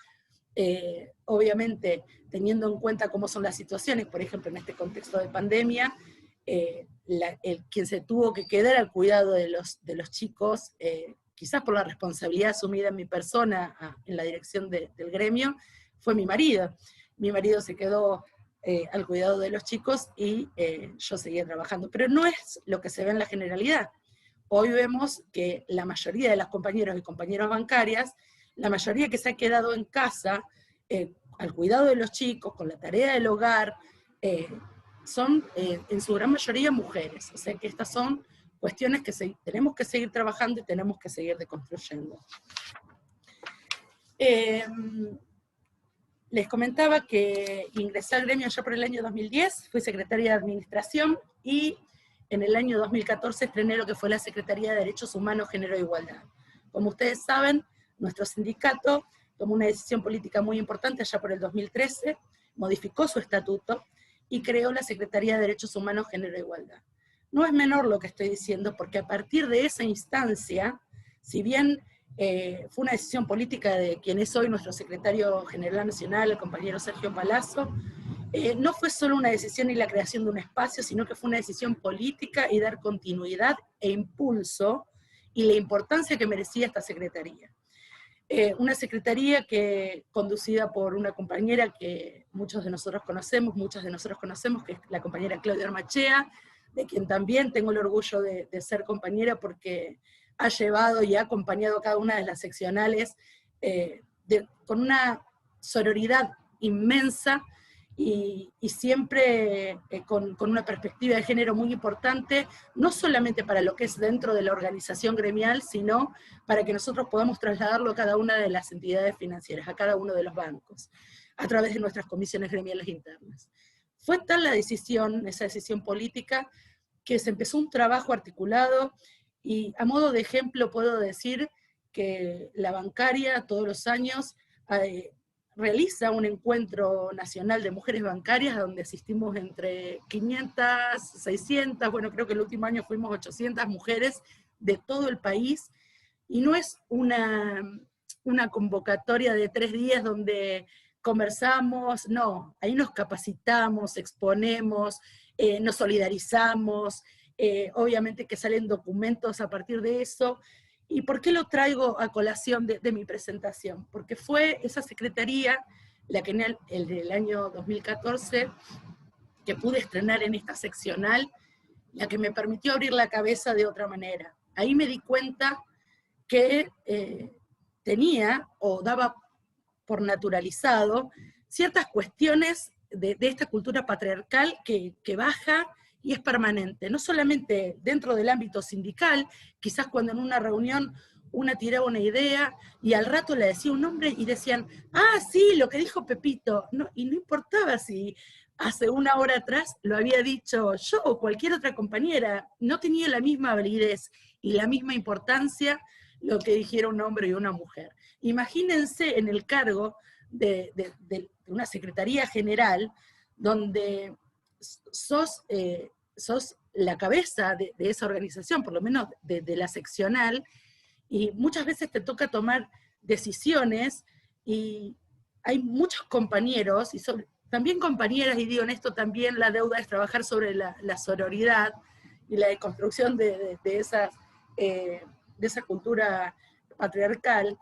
obviamente, teniendo en cuenta cómo son las situaciones, por ejemplo, en este contexto de pandemia, quien se tuvo que quedar al cuidado de los chicos, quizás por la responsabilidad asumida en mi persona en la dirección del gremio, fue mi marido. Mi marido se quedó al cuidado de los chicos y yo seguía trabajando. Pero no es lo que se ve en la generalidad. Hoy vemos que la mayoría de las compañeros y compañeras bancarias, la mayoría que se ha quedado en casa, al cuidado de los chicos, con la tarea del hogar, son en su gran mayoría mujeres. O sea que estas son cuestiones que tenemos que seguir trabajando y tenemos que seguir deconstruyendo. Les comentaba que ingresé al gremio ya por el año 2010, fui secretaria de administración y en el año 2014 estrené lo que fue la Secretaría de Derechos Humanos, Género e Igualdad. Como ustedes saben, nuestro sindicato tomó una decisión política muy importante allá por el 2013, modificó su estatuto y creó la Secretaría de Derechos Humanos, Género e Igualdad. No es menor lo que estoy diciendo, porque a partir de esa instancia, si bien fue una decisión política de quien es hoy nuestro secretario general nacional, el compañero Sergio Palazzo, no fue solo una decisión y la creación de un espacio, sino que fue una decisión política y dar continuidad e impulso y la importancia que merecía esta secretaría. Una secretaría conducida por una compañera que muchas de nosotros conocemos, que es la compañera Claudia Armachea, de quien también tengo el orgullo de ser compañera porque ha llevado y ha acompañado a cada una de las seccionales con una sororidad inmensa y siempre con una perspectiva de género muy importante, no solamente para lo que es dentro de la organización gremial, sino para que nosotros podamos trasladarlo a cada una de las entidades financieras, a cada uno de los bancos, a través de nuestras comisiones gremiales internas. Fue tal la decisión, esa decisión política, que se empezó un trabajo articulado, y a modo de ejemplo puedo decir que la bancaria todos los años realiza un encuentro nacional de mujeres bancarias donde asistimos entre 500, 600, bueno, creo que el último año fuimos 800 mujeres de todo el país, y no es una convocatoria de 3 días donde conversamos, no, ahí nos capacitamos, exponemos, nos solidarizamos, obviamente que salen documentos a partir de eso. ¿Y por qué lo traigo a colación de mi presentación? Porque fue esa secretaría, la que en el año 2014, que pude estrenar en esta seccional, la que me permitió abrir la cabeza de otra manera. Ahí me di cuenta que tenía, o daba por naturalizado, ciertas cuestiones de esta cultura patriarcal que baja y es permanente, no solamente dentro del ámbito sindical, quizás cuando en una reunión una tiraba una idea y al rato le decía un nombre y decían, ah, sí, lo que dijo Pepito, no, y no importaba si hace una hora atrás lo había dicho yo o cualquier otra compañera, no tenía la misma validez y la misma importancia lo que dijera un hombre y una mujer. Imagínense en el cargo de una secretaría general, donde sos la cabeza de esa organización, por lo menos de la seccional, y muchas veces te toca tomar decisiones, y hay muchos compañeros, y también compañeras, y digo en esto también la deuda es trabajar sobre la sororidad, y la deconstrucción de esa cultura patriarcal.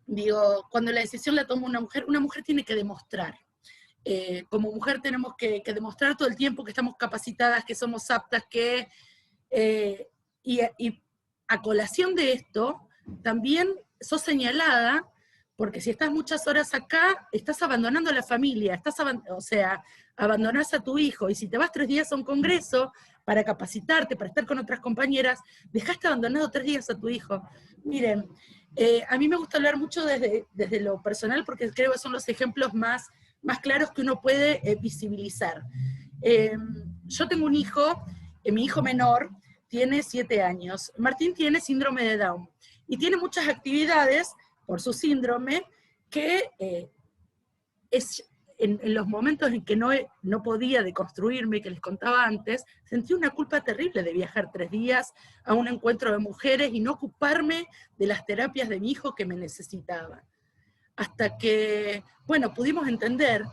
Digo, cuando la decisión la toma una mujer tiene que demostrar. Como mujer tenemos que demostrar todo el tiempo que estamos capacitadas, que somos aptas, y a colación de esto, también sos señalada, porque si estás muchas horas acá, estás abandonando a la familia, abandonás a tu hijo, y si te vas 3 días a un congreso para capacitarte, para estar con otras compañeras, dejaste abandonado 3 días a tu hijo. Miren, a mí me gusta hablar mucho desde lo personal, porque creo que son los ejemplos más claros que uno puede visibilizar. Yo tengo un hijo, mi hijo menor tiene 7 años, Martín tiene síndrome de Down, y tiene muchas actividades por su síndrome que en los momentos en que no podía deconstruirme, que les contaba antes, sentí una culpa terrible de viajar 3 días a un encuentro de mujeres y no ocuparme de las terapias de mi hijo que me necesitaba. Hasta que, bueno, pudimos entender,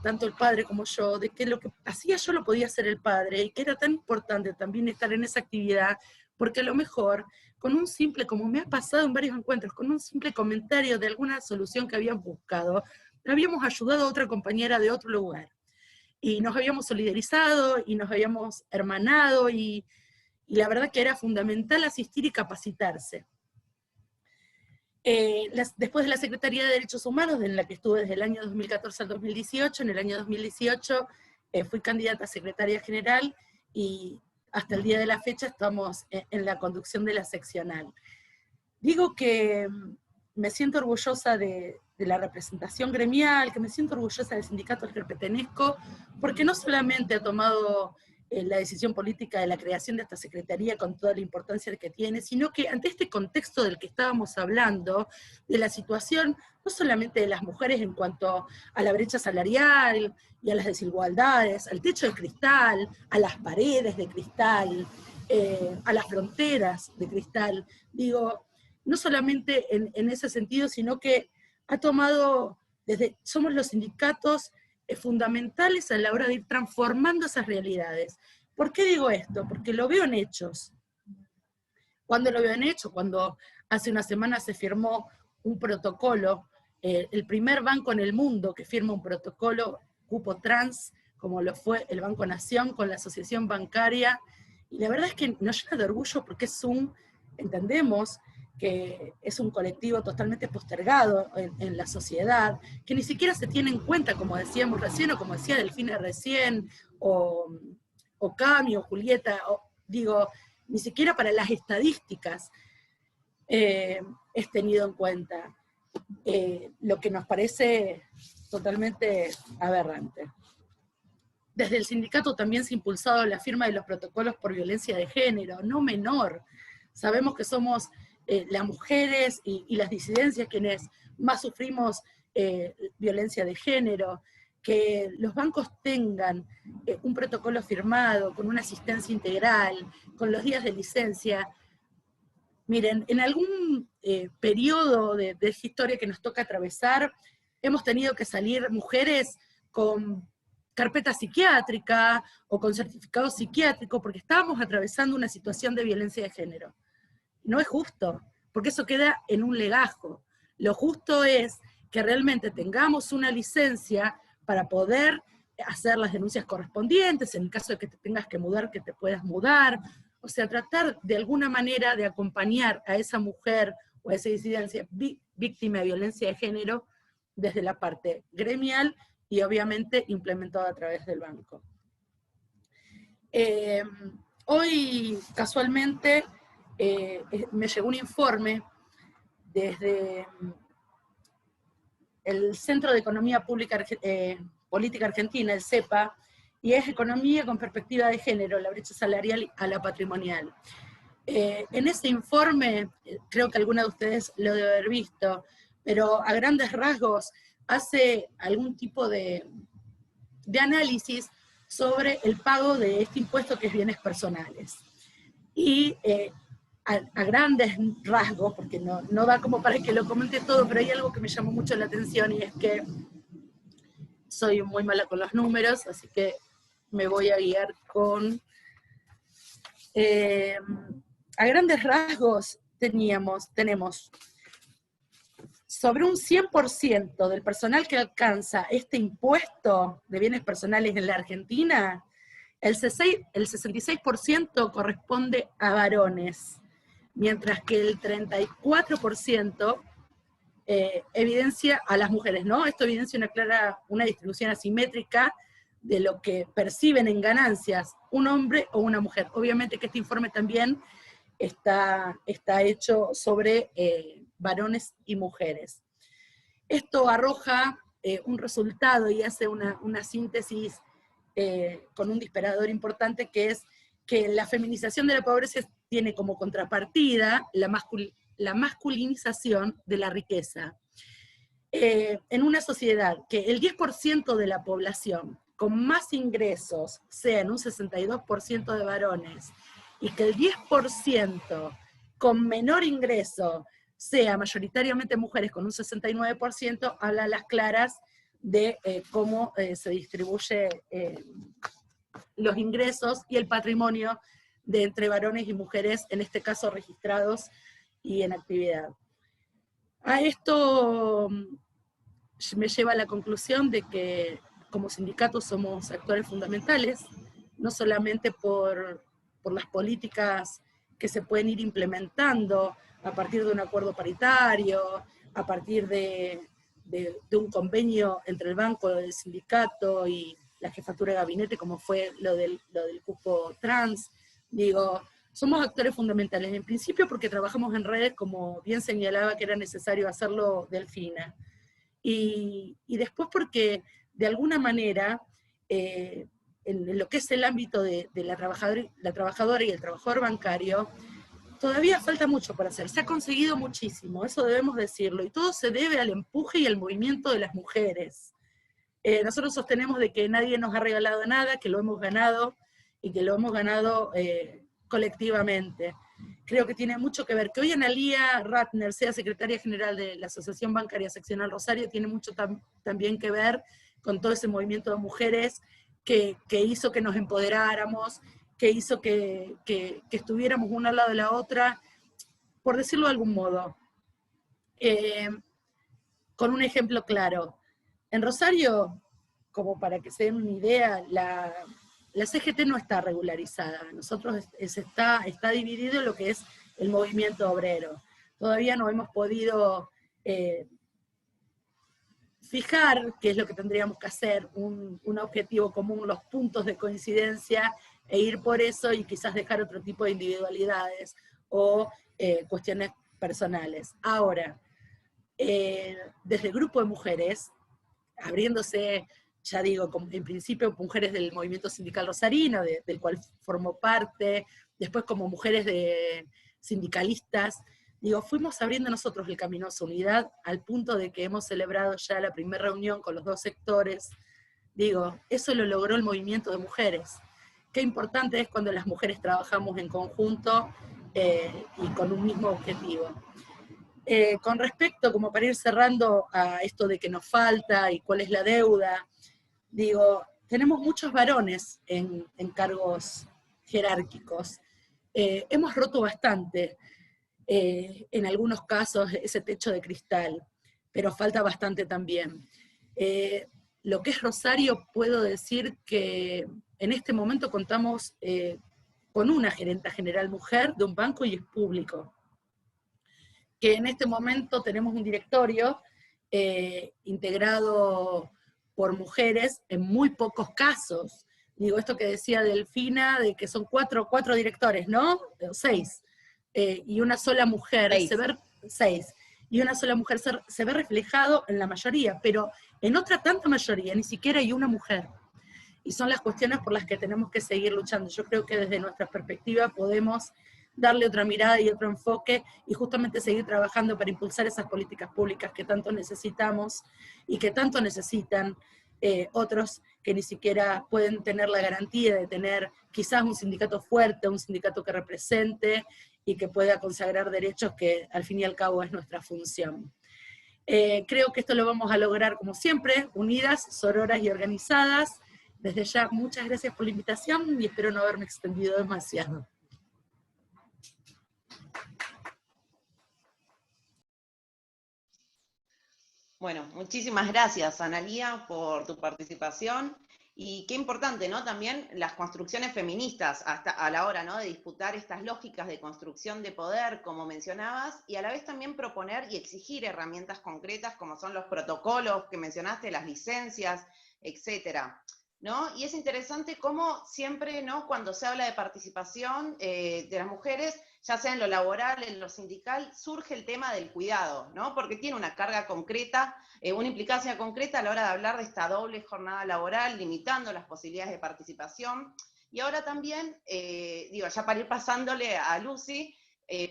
tanto el padre como yo, de que lo que hacía yo lo podía hacer el padre, y que era tan importante también estar en esa actividad, porque a lo mejor, con un simple, como me ha pasado en varios encuentros, con un simple comentario de alguna solución que habíamos buscado, habíamos ayudado a otra compañera de otro lugar. Y nos habíamos solidarizado, y nos habíamos hermanado, y la verdad que era fundamental asistir y capacitarse. Después de la Secretaría de Derechos Humanos, en la que estuve desde el año 2014 al 2018, en el año 2018 fui candidata a secretaria general, y hasta el día de la fecha estamos en la conducción de la seccional. Digo que me siento orgullosa de la representación gremial, que me siento orgullosa del sindicato al que pertenezco, porque no solamente ha tomado la decisión política de la creación de esta secretaría con toda la importancia que tiene, sino que ante este contexto del que estábamos hablando, de la situación no solamente de las mujeres en cuanto a la brecha salarial y a las desigualdades, al techo de cristal, a las paredes de cristal, a las fronteras de cristal, digo, no solamente en ese sentido, sino que ha tomado, somos los sindicatos fundamentales a la hora de ir transformando esas realidades. ¿Por qué digo esto? Porque lo veo en hechos. ¿Cuándo lo veo en hechos? Cuando hace una semana se firmó un protocolo, el primer banco en el mundo que firma un protocolo cupo trans, como lo fue el Banco Nación con la Asociación Bancaria, y la verdad es que nos llena de orgullo porque entendemos que es un colectivo totalmente postergado en la sociedad, que ni siquiera se tiene en cuenta, como decíamos recién, o como decía Delfina recién, o Cami, o Julieta, digo, ni siquiera para las estadísticas es tenido en cuenta, lo que nos parece totalmente aberrante. Desde el sindicato también se ha impulsado la firma de los protocolos por violencia de género, no menor. Sabemos que somos las mujeres y las disidencias quienes más sufrimos violencia de género, que los bancos tengan un protocolo firmado, con una asistencia integral, con los días de licencia. Miren, en algún periodo de esta historia que nos toca atravesar, hemos tenido que salir mujeres con carpeta psiquiátrica o con certificado psiquiátrico porque estábamos atravesando una situación de violencia de género. No es justo, porque eso queda en un legajo. Lo justo es que realmente tengamos una licencia para poder hacer las denuncias correspondientes, en el caso de que te tengas que mudar, que te puedas mudar, o sea, tratar de alguna manera de acompañar a esa mujer o a esa disidencia víctima de violencia de género desde la parte gremial y obviamente implementado a través del banco. Hoy, casualmente, me llegó un informe desde el Centro de Economía Pública Política Argentina, el CEPA, y es Economía con Perspectiva de Género, la brecha salarial a la patrimonial. En ese informe, creo que alguna de ustedes lo debe haber visto, pero a grandes rasgos hace algún tipo de análisis sobre el pago de este impuesto que es bienes personales. Y a grandes rasgos, porque no da como para que lo comente todo, pero hay algo que me llamó mucho la atención y es que soy muy mala con los números, así que me voy a guiar con... a grandes rasgos tenemos sobre un 100% del personal que alcanza este impuesto de bienes personales en la Argentina, el 66% corresponde a varones, mientras que el 34% evidencia a las mujeres, ¿no? Esto evidencia una distribución asimétrica de lo que perciben en ganancias un hombre o una mujer. Obviamente que este informe también está hecho sobre varones y mujeres. Esto arroja un resultado y hace una síntesis con un disparador importante, que es que la feminización de la pobreza tiene como contrapartida la masculinización de la riqueza. En una sociedad que el 10% de la población con más ingresos sean un 62% de varones, y que el 10% con menor ingreso sea mayoritariamente mujeres con un 69%, habla a las claras de cómo se distribuye los ingresos y el patrimonio de entre varones y mujeres, en este caso registrados y en actividad. A esto me lleva a la conclusión de que como sindicatos somos actores fundamentales, no solamente por las políticas que se pueden ir implementando a partir de un acuerdo paritario, a partir de un convenio entre el banco, el sindicato y la jefatura de gabinete, como fue lo del cupo trans. Digo, somos actores fundamentales, en principio porque trabajamos en redes, como bien señalaba que era necesario hacerlo Delfina, y después porque de alguna manera en lo que es el ámbito de la trabajadora y el trabajador bancario, todavía falta mucho por hacer. Se ha conseguido muchísimo, eso debemos decirlo, y todo se debe al empuje y al movimiento de las mujeres. Nosotros sostenemos de que nadie nos ha regalado nada, que lo hemos ganado, y que lo hemos ganado colectivamente. Creo que tiene mucho que ver. Que hoy Analía Ratner sea secretaria general de la Asociación Bancaria Seccional Rosario tiene mucho también que ver con todo ese movimiento de mujeres que hizo que nos empoderáramos, que hizo que estuviéramos una al lado de la otra, por decirlo de algún modo. Con un ejemplo claro. En Rosario, como para que se den una idea, la CGT no está regularizada. Nosotros está dividido en lo que es el movimiento obrero. Todavía no hemos podido fijar qué es lo que tendríamos que hacer, un objetivo común, los puntos de coincidencia, e ir por eso y quizás dejar otro tipo de individualidades o cuestiones personales. Ahora, desde el grupo de mujeres, abriéndose, ya digo, en principio mujeres del movimiento sindical rosarino, del cual formó parte, después como mujeres sindicalistas, digo, fuimos abriendo nosotros el camino a su unidad, al punto de que hemos celebrado ya la primera reunión con los dos sectores. Digo, eso lo logró el movimiento de mujeres. Qué importante es cuando las mujeres trabajamos en conjunto y con un mismo objetivo. Con respecto, como para ir cerrando a esto de que nos falta y cuál es la deuda, digo, tenemos muchos varones en cargos jerárquicos. Hemos roto bastante, en algunos casos, ese techo de cristal, pero falta bastante también. Lo que es Rosario, puedo decir que en este momento contamos con una gerenta general mujer de un banco y es público. Que en este momento tenemos un directorio integrado por mujeres en muy pocos casos. Digo, esto que decía Delfina, de que son cuatro directores, ¿no? 6. Y una sola mujer, 6. Y una sola mujer se ve reflejado en la mayoría, pero en otra tanta mayoría ni siquiera hay una mujer. Y son las cuestiones por las que tenemos que seguir luchando. Yo creo que desde nuestra perspectiva podemos darle otra mirada y otro enfoque, y justamente seguir trabajando para impulsar esas políticas públicas que tanto necesitamos, y que tanto necesitan otros que ni siquiera pueden tener la garantía de tener quizás un sindicato fuerte, un sindicato que represente, y que pueda consagrar derechos que al fin y al cabo es nuestra función. Creo que esto lo vamos a lograr como siempre, unidas, sororas y organizadas. Desde ya, muchas gracias por la invitación y espero no haberme extendido demasiado. Bueno, muchísimas gracias, Analía, por tu participación. Y qué importante, ¿no? También las construcciones feministas hasta a la hora, ¿no?, de disputar estas lógicas de construcción de poder, como mencionabas, y a la vez también proponer y exigir herramientas concretas como son los protocolos que mencionaste, las licencias, etcétera, ¿no? Y es interesante cómo siempre, ¿no?, cuando se habla de participación de las mujeres, ya sea en lo laboral, en lo sindical, surge el tema del cuidado, ¿no? Porque tiene una carga concreta, una implicancia concreta a la hora de hablar de esta doble jornada laboral, limitando las posibilidades de participación. Y ahora también, digo, ya para ir pasándole a Lucy,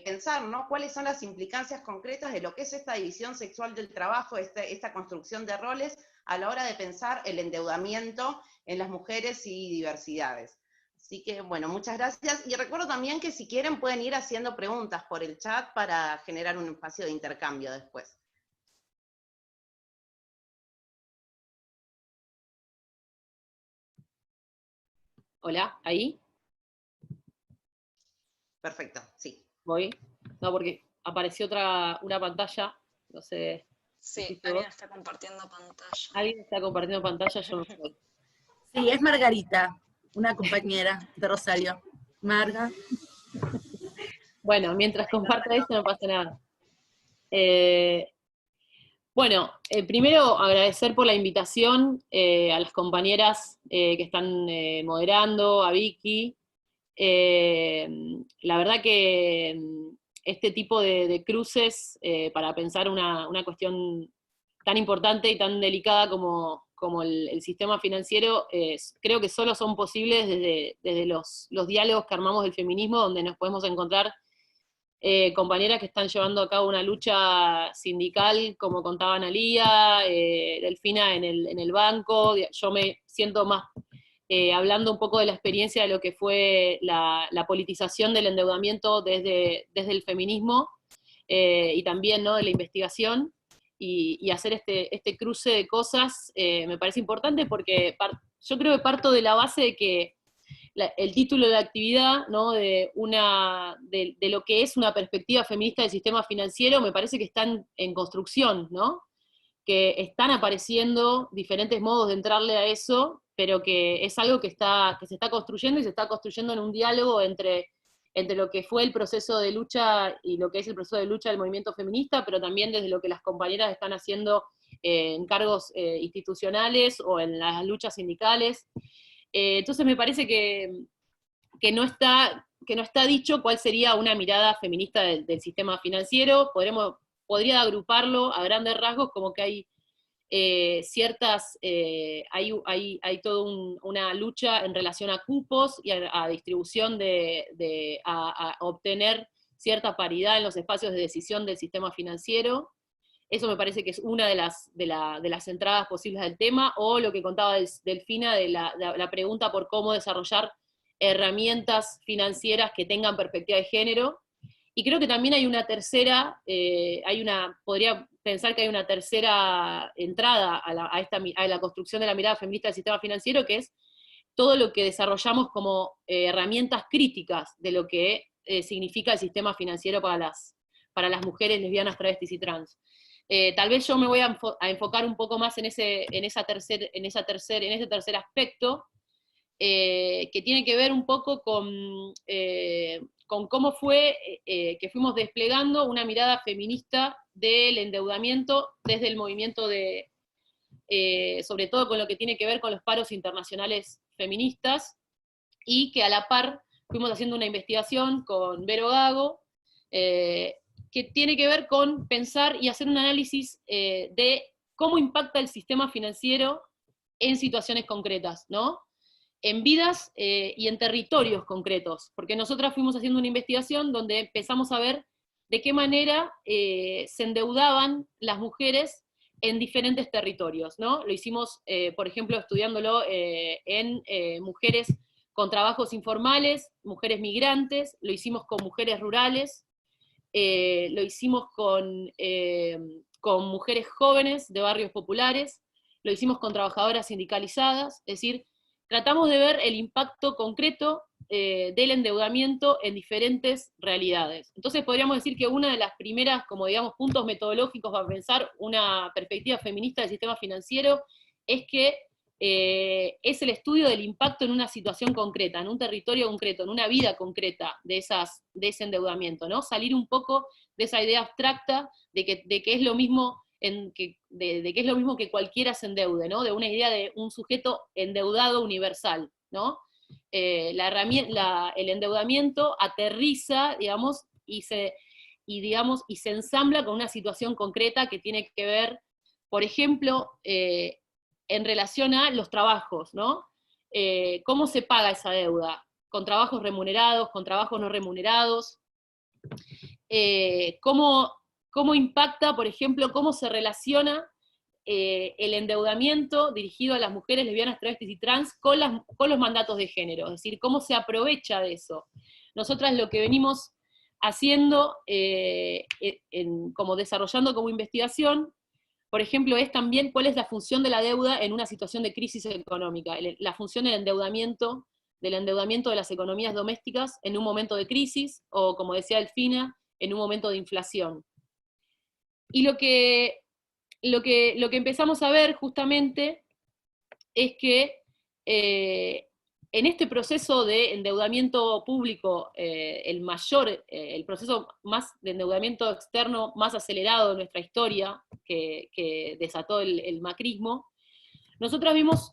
pensar, ¿no?, cuáles son las implicancias concretas de lo que es esta división sexual del trabajo, esta construcción de roles, a la hora de pensar el endeudamiento en las mujeres y diversidades. Así que, bueno, muchas gracias. Y recuerdo también que si quieren pueden ir haciendo preguntas por el chat para generar un espacio de intercambio después. Hola, ¿ahí? Perfecto, sí. ¿Voy? No, porque apareció una pantalla, no sé. Sí, alguien está compartiendo pantalla. Alguien está compartiendo pantalla, yo no sé. Sí, es Margarita, una compañera de Rosario. Marga. Bueno, mientras comparta esto no pasa nada. Bueno, primero agradecer por la invitación a las compañeras que están moderando, a Vicky. La verdad que este tipo de cruces para pensar una cuestión tan importante y tan delicada como el sistema financiero, creo que solo son posibles desde los diálogos que armamos del feminismo, donde nos podemos encontrar compañeras que están llevando a cabo una lucha sindical, como contaba Analía, Delfina en el banco. Yo me siento más hablando un poco de la experiencia de lo que fue la politización del endeudamiento desde el feminismo, y también, ¿no?, de la investigación, y hacer este cruce de cosas me parece importante, porque yo creo que parto de la base de que el título de la actividad, ¿no?, de lo que es una perspectiva feminista del sistema financiero, me parece que están en construcción, ¿no? Que están apareciendo diferentes modos de entrarle a eso, pero que es algo que se está construyendo, y se está construyendo en un diálogo entre lo que fue el proceso de lucha y lo que es el proceso de lucha del movimiento feminista, pero también desde lo que las compañeras están haciendo en cargos institucionales o en las luchas sindicales. Entonces me parece que no está dicho cuál sería una mirada feminista del sistema financiero. Podría agruparlo a grandes rasgos como que hay hay toda una lucha en relación a cupos y a distribución a obtener cierta paridad en los espacios de decisión del sistema financiero. Eso me parece que es una de las entradas posibles del tema, o lo que contaba Delfina, de la pregunta por cómo desarrollar herramientas financieras que tengan perspectiva de género. Y creo que también hay una tercera, podría pensar que hay una tercera entrada a la construcción de la mirada feminista del sistema financiero, que es todo lo que desarrollamos como herramientas críticas de lo que significa el sistema financiero para las mujeres lesbianas, travestis y trans. Tal vez yo me voy a enfocar un poco más en ese tercer aspecto, que tiene que ver un poco con cómo fue que fuimos desplegando una mirada feminista del endeudamiento desde el movimiento sobre todo con lo que tiene que ver con los paros internacionales feministas, y que a la par fuimos haciendo una investigación con Vero Gago, que tiene que ver con pensar y hacer un análisis de cómo impacta el sistema financiero en situaciones concretas, ¿no? En vidas y en territorios concretos, porque nosotras fuimos haciendo una investigación donde empezamos a ver de qué manera se endeudaban las mujeres en diferentes territorios, ¿no? Lo hicimos, por ejemplo, estudiándolo en mujeres con trabajos informales, mujeres migrantes, lo hicimos con mujeres rurales, lo hicimos con mujeres jóvenes de barrios populares, lo hicimos con trabajadoras sindicalizadas, es decir, tratamos de ver el impacto concreto del endeudamiento en diferentes realidades. Entonces podríamos decir que una de las primeras, como digamos, puntos metodológicos para pensar una perspectiva feminista del sistema financiero es que es el estudio del impacto en una situación concreta, en un territorio concreto, en una vida concreta de ese endeudamiento, ¿no? Salir un poco de esa idea abstracta de que es lo mismo de que es lo mismo que cualquiera se endeude, ¿no? De una idea de un sujeto endeudado universal, ¿no? El endeudamiento aterriza, digamos, y se ensambla con una situación concreta que tiene que ver, por ejemplo, en relación a los trabajos, ¿no? ¿Cómo se paga esa deuda? ¿Con trabajos remunerados, con trabajos no remunerados? ¿Cómo impacta, por ejemplo, cómo se relaciona el endeudamiento dirigido a las mujeres lesbianas, travestis y trans con los mandatos de género? Es decir, ¿cómo se aprovecha de eso? Nosotras lo que venimos haciendo, como desarrollando como investigación, por ejemplo, es también cuál es la función de la deuda en una situación de crisis económica, la función del endeudamiento de las economías domésticas en un momento de crisis, o como decía Delfina, en un momento de inflación. Y lo que empezamos a ver justamente es que en este proceso de endeudamiento público, el proceso más de endeudamiento externo más acelerado de nuestra historia, que desató el macrismo, nosotros vimos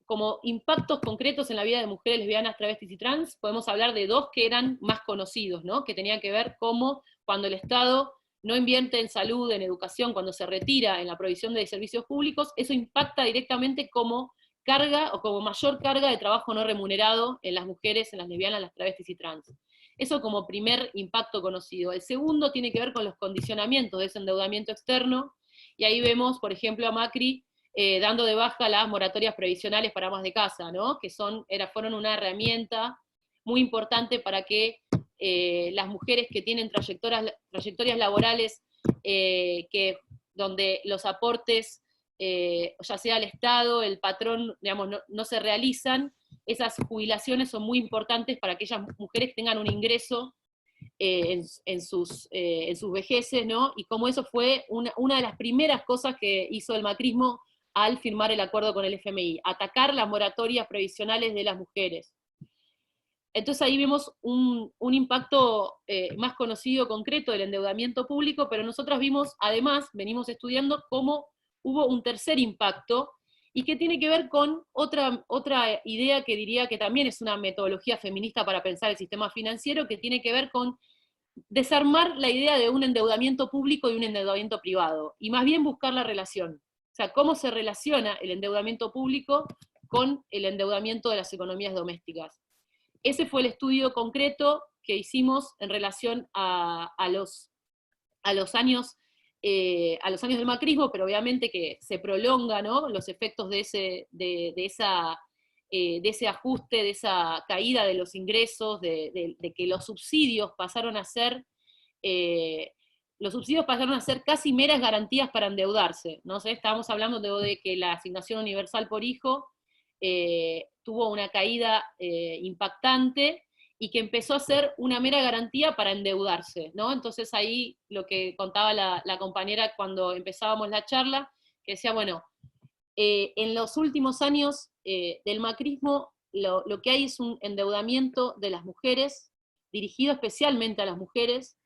como impactos concretos en la vida de mujeres lesbianas, travestis y trans. Podemos hablar de dos que eran más conocidos, ¿no? Que tenían que ver cómo cuando el Estado no invierte en salud, en educación, cuando se retira en la provisión de servicios públicos, eso impacta directamente como carga o como mayor carga de trabajo no remunerado en las mujeres, en las lesbianas, las travestis y trans. Eso como primer impacto conocido. El segundo tiene que ver con los condicionamientos de ese endeudamiento externo, y ahí vemos, por ejemplo, a Macri dando de baja las moratorias previsionales para amas de casa, ¿no? Que fueron una herramienta muy importante para que las mujeres que tienen trayectorias laborales donde los aportes, ya sea el Estado, el patrón, digamos, no se realizan, esas jubilaciones son muy importantes para que aquellas mujeres tengan un ingreso en sus vejeces, ¿no? Y como eso fue una de las primeras cosas que hizo el macrismo al firmar el acuerdo con el FMI, atacar las moratorias previsionales de las mujeres. Entonces ahí vemos un impacto más conocido, concreto del endeudamiento público, pero nosotros vimos, además, venimos estudiando cómo hubo un tercer impacto, y que tiene que ver con otra idea que diría que también es una metodología feminista para pensar el sistema financiero, que tiene que ver con desarmar la idea de un endeudamiento público y un endeudamiento privado, y más bien buscar la relación. O sea, cómo se relaciona el endeudamiento público con el endeudamiento de las economías domésticas. Ese fue el estudio concreto que hicimos en relación a los años del macrismo, pero obviamente que se prolonga, ¿no?, los efectos de ese ajuste, de esa caída de los ingresos, de que los subsidios pasaron a ser casi meras garantías para endeudarse. No sé, estábamos hablando de que la asignación universal por hijo tuvo una caída impactante, y que empezó a ser una mera garantía para endeudarse, ¿no? Entonces ahí lo que contaba la compañera cuando empezábamos la charla, que decía, bueno, en los últimos años del macrismo, lo que hay es un endeudamiento de las mujeres, dirigido especialmente a las mujeres,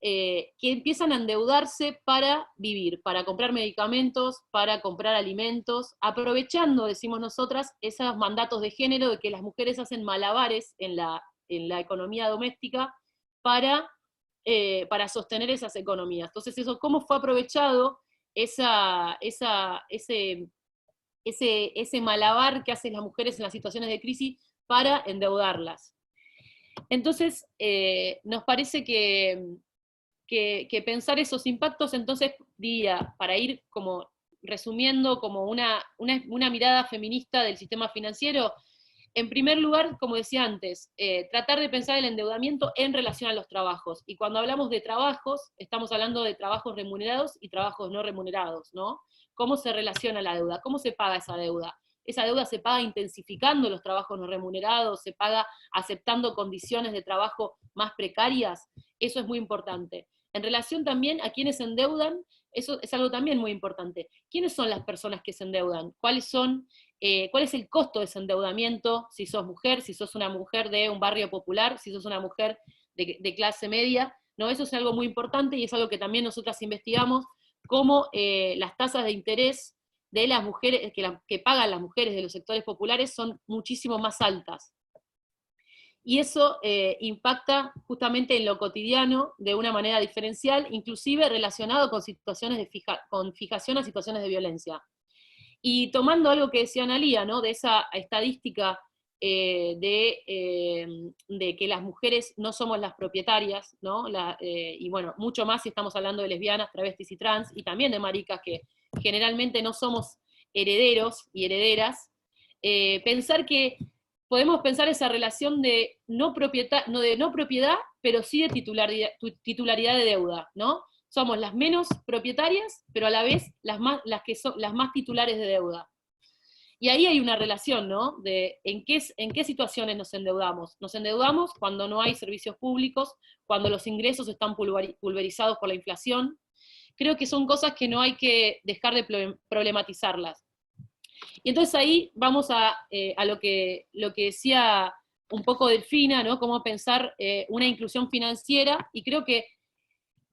que empiezan a endeudarse para vivir, para comprar medicamentos, para comprar alimentos, aprovechando, decimos nosotras, esos mandatos de género de que las mujeres hacen malabares en la economía doméstica para sostener esas economías. Entonces eso, ¿cómo fue aprovechado ese malabar que hacen las mujeres en las situaciones de crisis para endeudarlas? Entonces, nos parece que pensar esos impactos, entonces, diría, para ir como resumiendo como una mirada feminista del sistema financiero, en primer lugar, como decía antes, tratar de pensar el endeudamiento en relación a los trabajos. Y cuando hablamos de trabajos, estamos hablando de trabajos remunerados y trabajos no remunerados, ¿no? ¿Cómo se relaciona la deuda? ¿Cómo se paga esa deuda? Esa deuda se paga intensificando los trabajos no remunerados, se paga aceptando condiciones de trabajo más precarias. Eso es muy importante. En relación también a quienes se endeudan, eso es algo también muy importante. ¿Quiénes son las personas que se endeudan? ¿Cuál es el costo de ese endeudamiento? Si sos mujer, si sos una mujer de un barrio popular, si sos una mujer de clase media, ¿no? Eso es algo muy importante, y es algo que también nosotras investigamos, cómo las tasas de interés de las mujeres, que pagan las mujeres de los sectores populares, son muchísimo más altas. Y eso impacta justamente en lo cotidiano de una manera diferencial, inclusive relacionado con situaciones con fijación a situaciones de violencia. Y tomando algo que decía Analía, ¿no?, de esa estadística de que las mujeres no somos las propietarias, ¿no? Y bueno, mucho más si estamos hablando de lesbianas, travestis y trans, y también de maricas, que generalmente no somos herederos y herederas, pensar que podemos pensar esa relación de no propiedad, pero sí de titularidad de deuda, ¿no? Somos las menos propietarias, pero a la vez las más titulares de deuda. Y ahí hay una relación, ¿no?, de en qué situaciones nos endeudamos. Nos endeudamos cuando no hay servicios públicos, cuando los ingresos están pulverizados por la inflación. Creo que son cosas que no hay que dejar de problematizarlas. Y entonces ahí vamos a lo que decía un poco Delfina, ¿no?, cómo pensar una inclusión financiera, y creo que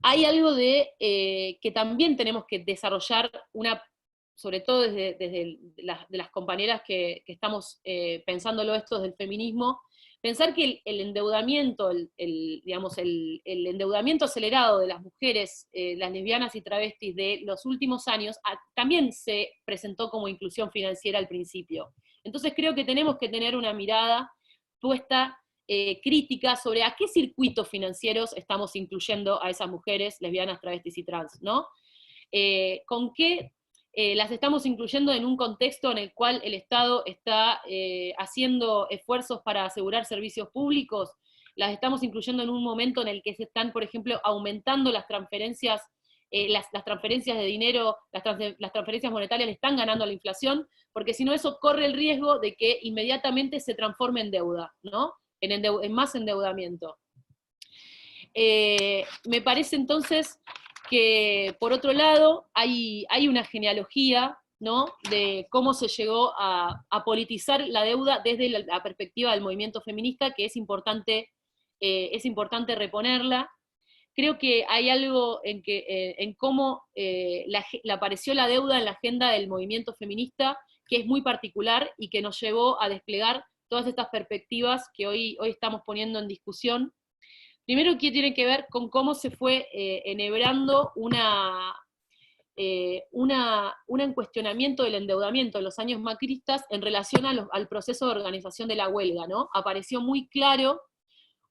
hay algo de que también tenemos que desarrollar, sobre todo desde las compañeras que estamos pensándolo esto desde el feminismo, pensar que el endeudamiento, digamos, el endeudamiento acelerado de las mujeres, las lesbianas y travestis de los últimos años, también se presentó como inclusión financiera al principio. Entonces creo que tenemos que tener una mirada puesta crítica sobre a qué circuitos financieros estamos incluyendo a esas mujeres lesbianas, travestis y trans, ¿no? Con qué las estamos incluyendo en un contexto en el cual el Estado está haciendo esfuerzos para asegurar servicios públicos, las estamos incluyendo en un momento en el que se están, por ejemplo, aumentando las transferencias, las transferencias de dinero, las transferencias monetarias le están ganando a la inflación, porque si no eso corre el riesgo de que inmediatamente se transforme en deuda, ¿no? En más endeudamiento. Me parece entonces que, por otro lado, hay una genealogía, ¿no?, de cómo se llegó a politizar la deuda desde la perspectiva del movimiento feminista, que es importante reponerla. Creo que hay algo en cómo apareció la deuda en la agenda del movimiento feminista, que es muy particular y que nos llevó a desplegar todas estas perspectivas que hoy estamos poniendo en discusión. Primero, que tiene que ver con cómo se fue enhebrando un cuestionamiento del endeudamiento en los años macristas en relación al proceso de organización de la huelga, ¿no? Apareció muy claro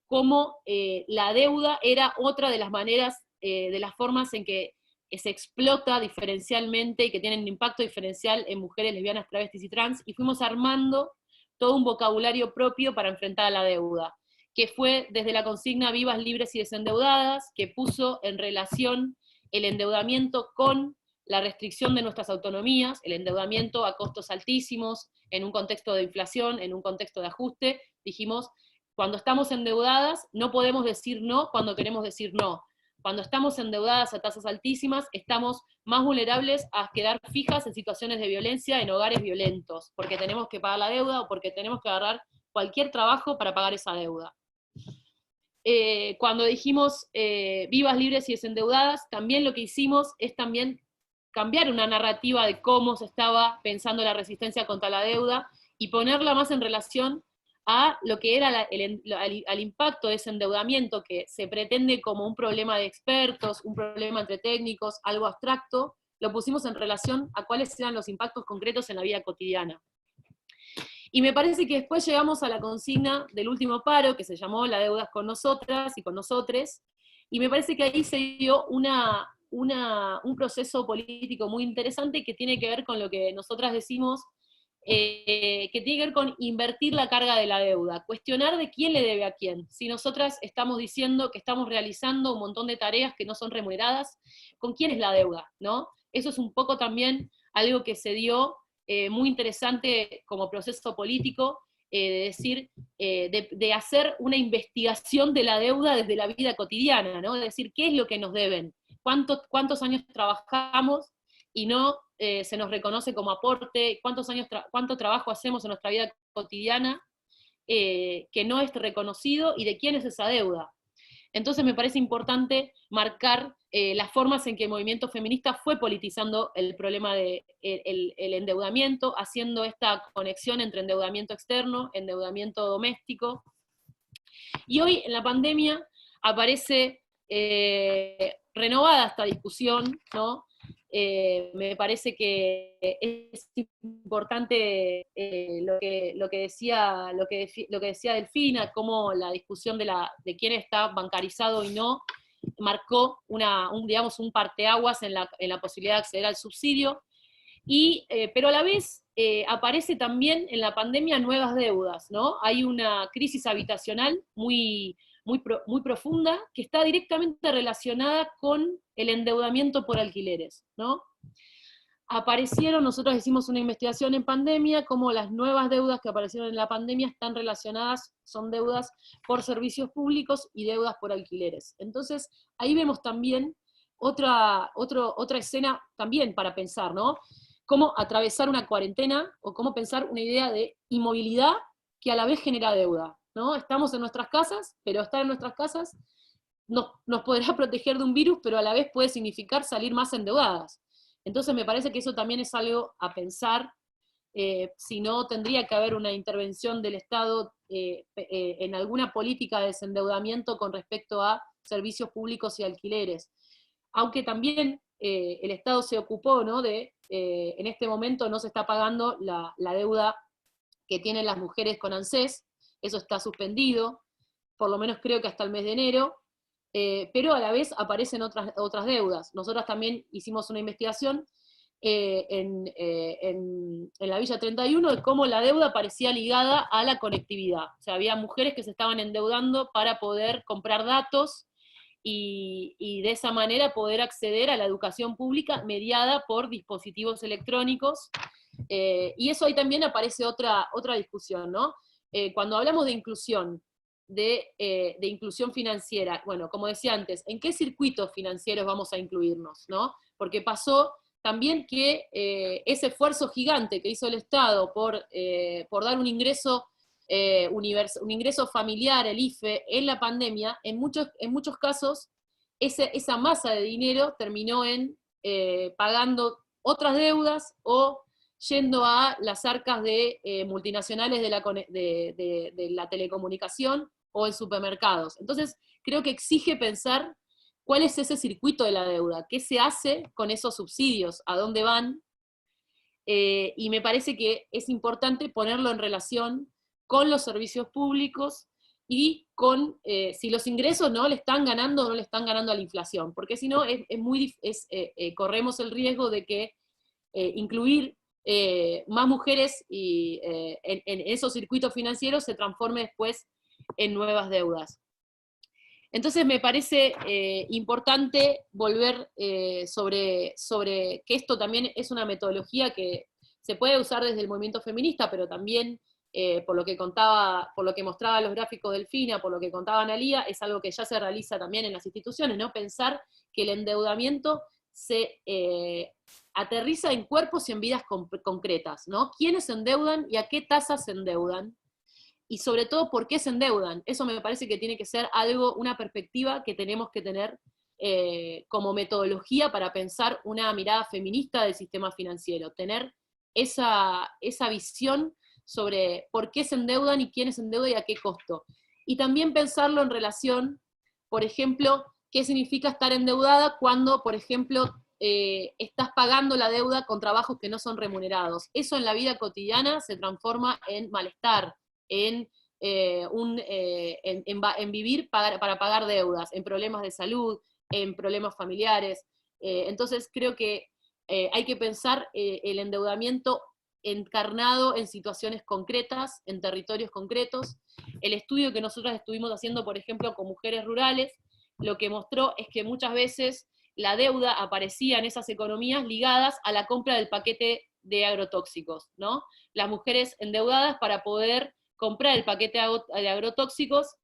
cómo la deuda era otra de las maneras, de las formas en que se explota diferencialmente y que tienen un impacto diferencial en mujeres lesbianas, travestis y trans, y fuimos armando todo un vocabulario propio para enfrentar a la deuda, que fue desde la consigna Vivas, Libres y Desendeudadas, que puso en relación el endeudamiento con la restricción de nuestras autonomías, el endeudamiento a costos altísimos, en un contexto de inflación, en un contexto de ajuste. Dijimos, cuando estamos endeudadas, no podemos decir no cuando queremos decir no. Cuando estamos endeudadas a tasas altísimas, estamos más vulnerables a quedar fijas en situaciones de violencia en hogares violentos, porque tenemos que pagar la deuda o porque tenemos que agarrar cualquier trabajo para pagar esa deuda. Cuando dijimos vivas, libres y desendeudadas, también lo que hicimos es también cambiar una narrativa de cómo se estaba pensando la resistencia contra la deuda y ponerla más en relación a lo que era al impacto de ese endeudamiento que se pretende como un problema de expertos, un problema entre técnicos, algo abstracto, lo pusimos en relación a cuáles eran los impactos concretos en la vida cotidiana. Y me parece que después llegamos a la consigna del último paro, que se llamó La deuda es con nosotras y con nosotres, y me parece que ahí se dio un proceso político muy interesante que tiene que ver con lo que nosotras decimos, que tiene que ver con invertir la carga de la deuda, cuestionar de quién le debe a quién. Si nosotras estamos diciendo que estamos realizando un montón de tareas que no son remuneradas, ¿con quién es la deuda? ¿No? Eso es un poco también algo que se dio muy interesante como proceso político, de decir, de hacer una investigación de la deuda desde la vida cotidiana, ¿no? De decir, ¿qué es lo que nos deben? ¿Cuántos años trabajamos y no se nos reconoce como aporte? ¿Cuánto trabajo hacemos en nuestra vida cotidiana que no es reconocido? ¿Y de quién es esa deuda? Entonces me parece importante marcar las formas en que el movimiento feminista fue politizando el problema del endeudamiento, haciendo esta conexión entre endeudamiento externo, endeudamiento doméstico. Y hoy en la pandemia aparece renovada esta discusión, ¿no? Me parece que es importante lo que decía Delfina, cómo la discusión de quién está bancarizado y no marcó un parteaguas en la posibilidad de acceder al subsidio, pero a la vez aparece también en la pandemia nuevas deudas, ¿no? Hay una crisis habitacional muy profunda, que está directamente relacionada con el endeudamiento por alquileres, ¿no? Nosotros hicimos una investigación en pandemia, cómo las nuevas deudas que aparecieron en la pandemia están relacionadas, son deudas por servicios públicos y deudas por alquileres. Entonces, ahí vemos también otra escena también para pensar, ¿no? Cómo atravesar una cuarentena, o cómo pensar una idea de inmovilidad que a la vez genera deuda, ¿no? Estamos en nuestras casas, pero estar en nuestras casas nos podrá proteger de un virus, pero a la vez puede significar salir más endeudadas. Entonces me parece que eso también es algo a pensar, si no tendría que haber una intervención del Estado en alguna política de desendeudamiento con respecto a servicios públicos y alquileres. Aunque también el Estado se ocupó, ¿no?, en este momento no se está pagando la deuda que tienen las mujeres con ANSES, eso está suspendido, por lo menos creo que hasta el mes de enero, pero a la vez aparecen otras deudas. Nosotras también hicimos una investigación en la Villa 31 de cómo la deuda parecía ligada a la conectividad. O sea, había mujeres que se estaban endeudando para poder comprar datos y de esa manera poder acceder a la educación pública mediada por dispositivos electrónicos. Y eso ahí también aparece otra discusión, ¿no? Cuando hablamos de inclusión, de inclusión financiera, bueno, como decía antes, ¿en qué circuitos financieros vamos a incluirnos, ¿no? Porque pasó también que ese esfuerzo gigante que hizo el Estado por dar un ingreso familiar, el IFE, en la pandemia, en muchos casos, esa masa de dinero terminó en pagando otras deudas o yendo a las arcas de multinacionales de la telecomunicación o en supermercados. Entonces, creo que exige pensar cuál es ese circuito de la deuda, qué se hace con esos subsidios, a dónde van, y me parece que es importante ponerlo en relación con los servicios públicos y con si los ingresos no le están ganando o no le están ganando a la inflación, porque si no corremos el riesgo de que incluir más mujeres en esos circuitos financieros se transforme después en nuevas deudas. Entonces me parece importante volver sobre que esto también es una metodología que se puede usar desde el movimiento feminista, pero también por lo que mostraba los gráficos Delfina, por lo que contaba Analía, es algo que ya se realiza también en las instituciones, ¿no? Pensar que el endeudamiento se aterriza en cuerpos y en vidas concretas, ¿no? ¿Quiénes se endeudan y a qué tasas se endeudan? Y sobre todo, ¿por qué se endeudan? Eso me parece que tiene que ser una perspectiva que tenemos que tener como metodología para pensar una mirada feminista del sistema financiero, tener esa visión sobre por qué se endeudan y quiénes se endeudan y a qué costo. Y también pensarlo en relación, por ejemplo, qué significa estar endeudada cuando, por ejemplo, estás pagando la deuda con trabajos que no son remunerados. Eso en la vida cotidiana se transforma en malestar, en vivir para pagar deudas, en problemas de salud, en problemas familiares. Entonces creo que hay que pensar el endeudamiento encarnado en situaciones concretas, en territorios concretos. El estudio que nosotros estuvimos haciendo, por ejemplo, con mujeres rurales, lo que mostró es que muchas veces la deuda aparecía en esas economías ligadas a la compra del paquete de agrotóxicos, ¿no? Las mujeres endeudadas para poder comprar el paquete de agrotóxicos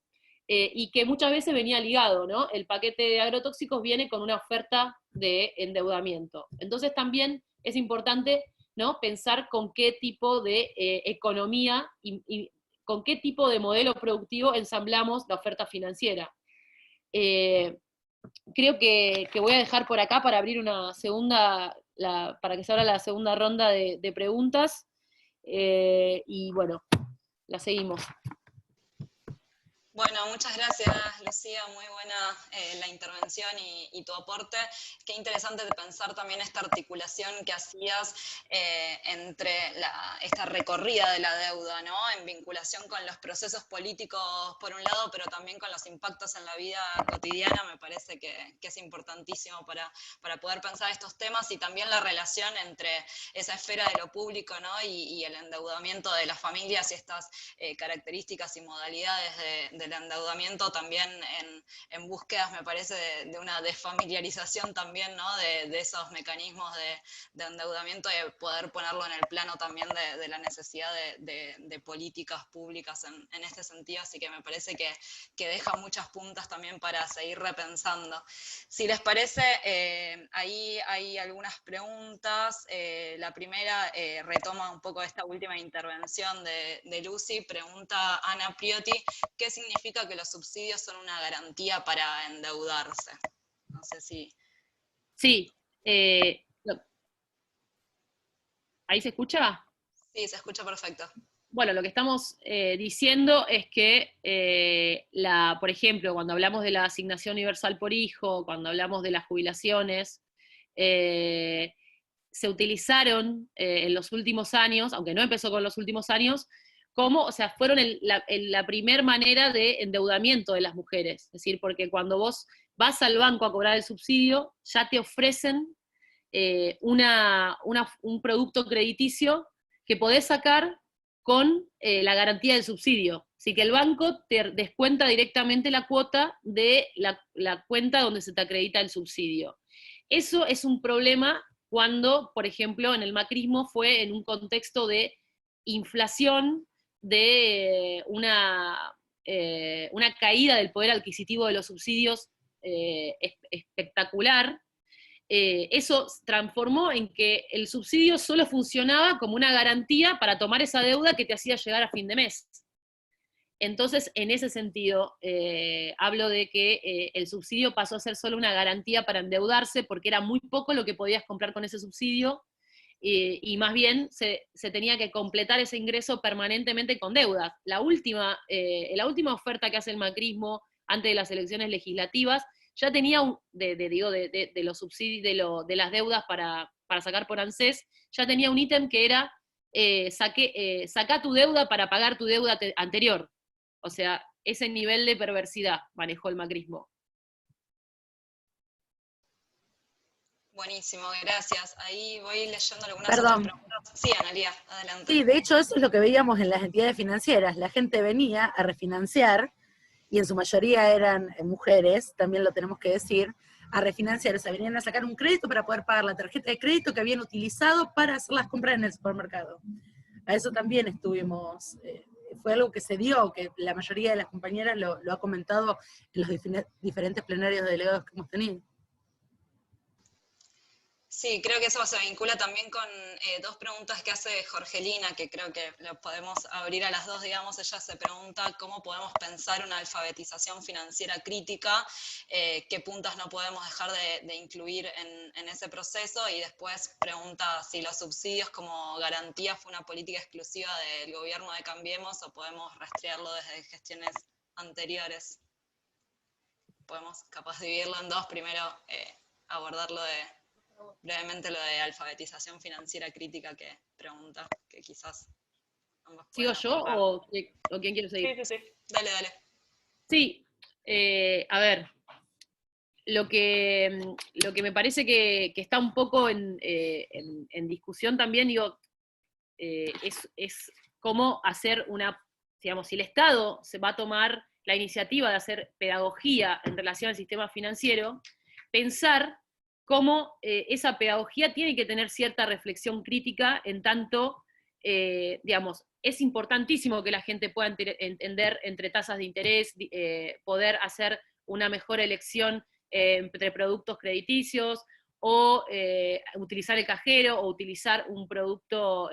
y que muchas veces venía ligado, ¿no? El paquete de agrotóxicos viene con una oferta de endeudamiento. Entonces también es importante, ¿no?, pensar con qué tipo de economía y con qué tipo de modelo productivo ensamblamos la oferta financiera. Creo que voy a dejar por acá para abrir una para que se abra la segunda ronda de preguntas, y bueno, la seguimos. Bueno, muchas gracias, Lucía, muy buena la intervención y tu aporte. Qué interesante de pensar también esta articulación que hacías entre esta recorrida de la deuda, ¿no? En vinculación con los procesos políticos por un lado, pero también con los impactos en la vida cotidiana. Me parece que es importantísimo para poder pensar estos temas, y también la relación entre esa esfera de lo público, ¿no?, y el endeudamiento de las familias y estas características y modalidades del endeudamiento también en búsquedas, me parece, de una desfamiliarización también, ¿no?, de esos mecanismos de endeudamiento, y de poder ponerlo en el plano también de la necesidad de políticas públicas en este sentido. Así que me parece que deja muchas puntas también para seguir repensando. Si les parece, ahí hay algunas preguntas. La primera retoma un poco esta última intervención de Lucy. Pregunta Ana Priotti, ¿qué significa que los subsidios son una garantía para endeudarse? No sé si... Sí. ¿Ahí se escucha? Sí, se escucha perfecto. bueno, lo que estamos diciendo es que, por ejemplo, cuando hablamos de la asignación universal por hijo, cuando hablamos de las jubilaciones, se utilizaron en los últimos años, aunque no empezó con los últimos años, como, o sea, fueron la primer manera de endeudamiento de las mujeres. Es decir, porque cuando vos vas al banco a cobrar el subsidio, ya te ofrecen un producto crediticio que podés sacar con la garantía del subsidio. Así que el banco te descuenta directamente la cuota de la cuenta donde se te acredita el subsidio. Eso es un problema cuando, por ejemplo, en el macrismo fue en un contexto de inflación, de una caída del poder adquisitivo de los subsidios espectacular. Eso transformó en que el subsidio solo funcionaba como una garantía para tomar esa deuda que te hacía llegar a fin de mes. Entonces, en ese sentido, hablo de que el subsidio pasó a ser solo una garantía para endeudarse, porque era muy poco lo que podías comprar con ese subsidio, y más bien se tenía que completar ese ingreso permanentemente con deudas. La última oferta que hace el macrismo antes de las elecciones legislativas ya tenía de los subsidios, de las deudas para sacar por ANSES, ya tenía un ítem que era saca tu deuda para pagar tu deuda anterior. O sea, ese nivel de perversidad manejó el macrismo. Buenísimo, gracias. Ahí voy leyendo algunas Perdón. otras preguntas. Sí, Analía, adelante. Sí, de hecho eso es lo que veíamos en las entidades financieras. La gente venía a refinanciar, y en su mayoría eran mujeres, también lo tenemos que decir, a refinanciar, o sea, venían a sacar un crédito para poder pagar la tarjeta de crédito que habían utilizado para hacer las compras en el supermercado. A eso también estuvimos, fue algo que se dio, que la mayoría de las compañeras lo ha comentado en los diferentes plenarios de delegados que hemos tenido. Sí, creo que eso se vincula también con dos preguntas que hace Jorgelina, que creo que lo podemos abrir a las dos, digamos. Ella se pregunta cómo podemos pensar una alfabetización financiera crítica, qué puntas no podemos dejar de incluir en ese proceso, y después pregunta si los subsidios como garantía fue una política exclusiva del gobierno de Cambiemos o podemos rastrearlo desde gestiones anteriores. Podemos capaz dividirlo en dos, primero abordarlo brevemente lo de alfabetización financiera crítica que pregunta, que quizás ambos ¿Sigo puedan yo abordar. o quién quiere seguir? Sí. Dale. Sí, a ver, lo que me parece que está un poco en discusión también, digo, es cómo hacer digamos, si el Estado se va a tomar la iniciativa de hacer pedagogía en relación al sistema financiero, pensar cómo esa pedagogía tiene que tener cierta reflexión crítica, en tanto, digamos, es importantísimo que la gente pueda entender entre tasas de interés, poder hacer una mejor elección entre productos crediticios, o utilizar el cajero, o utilizar un producto,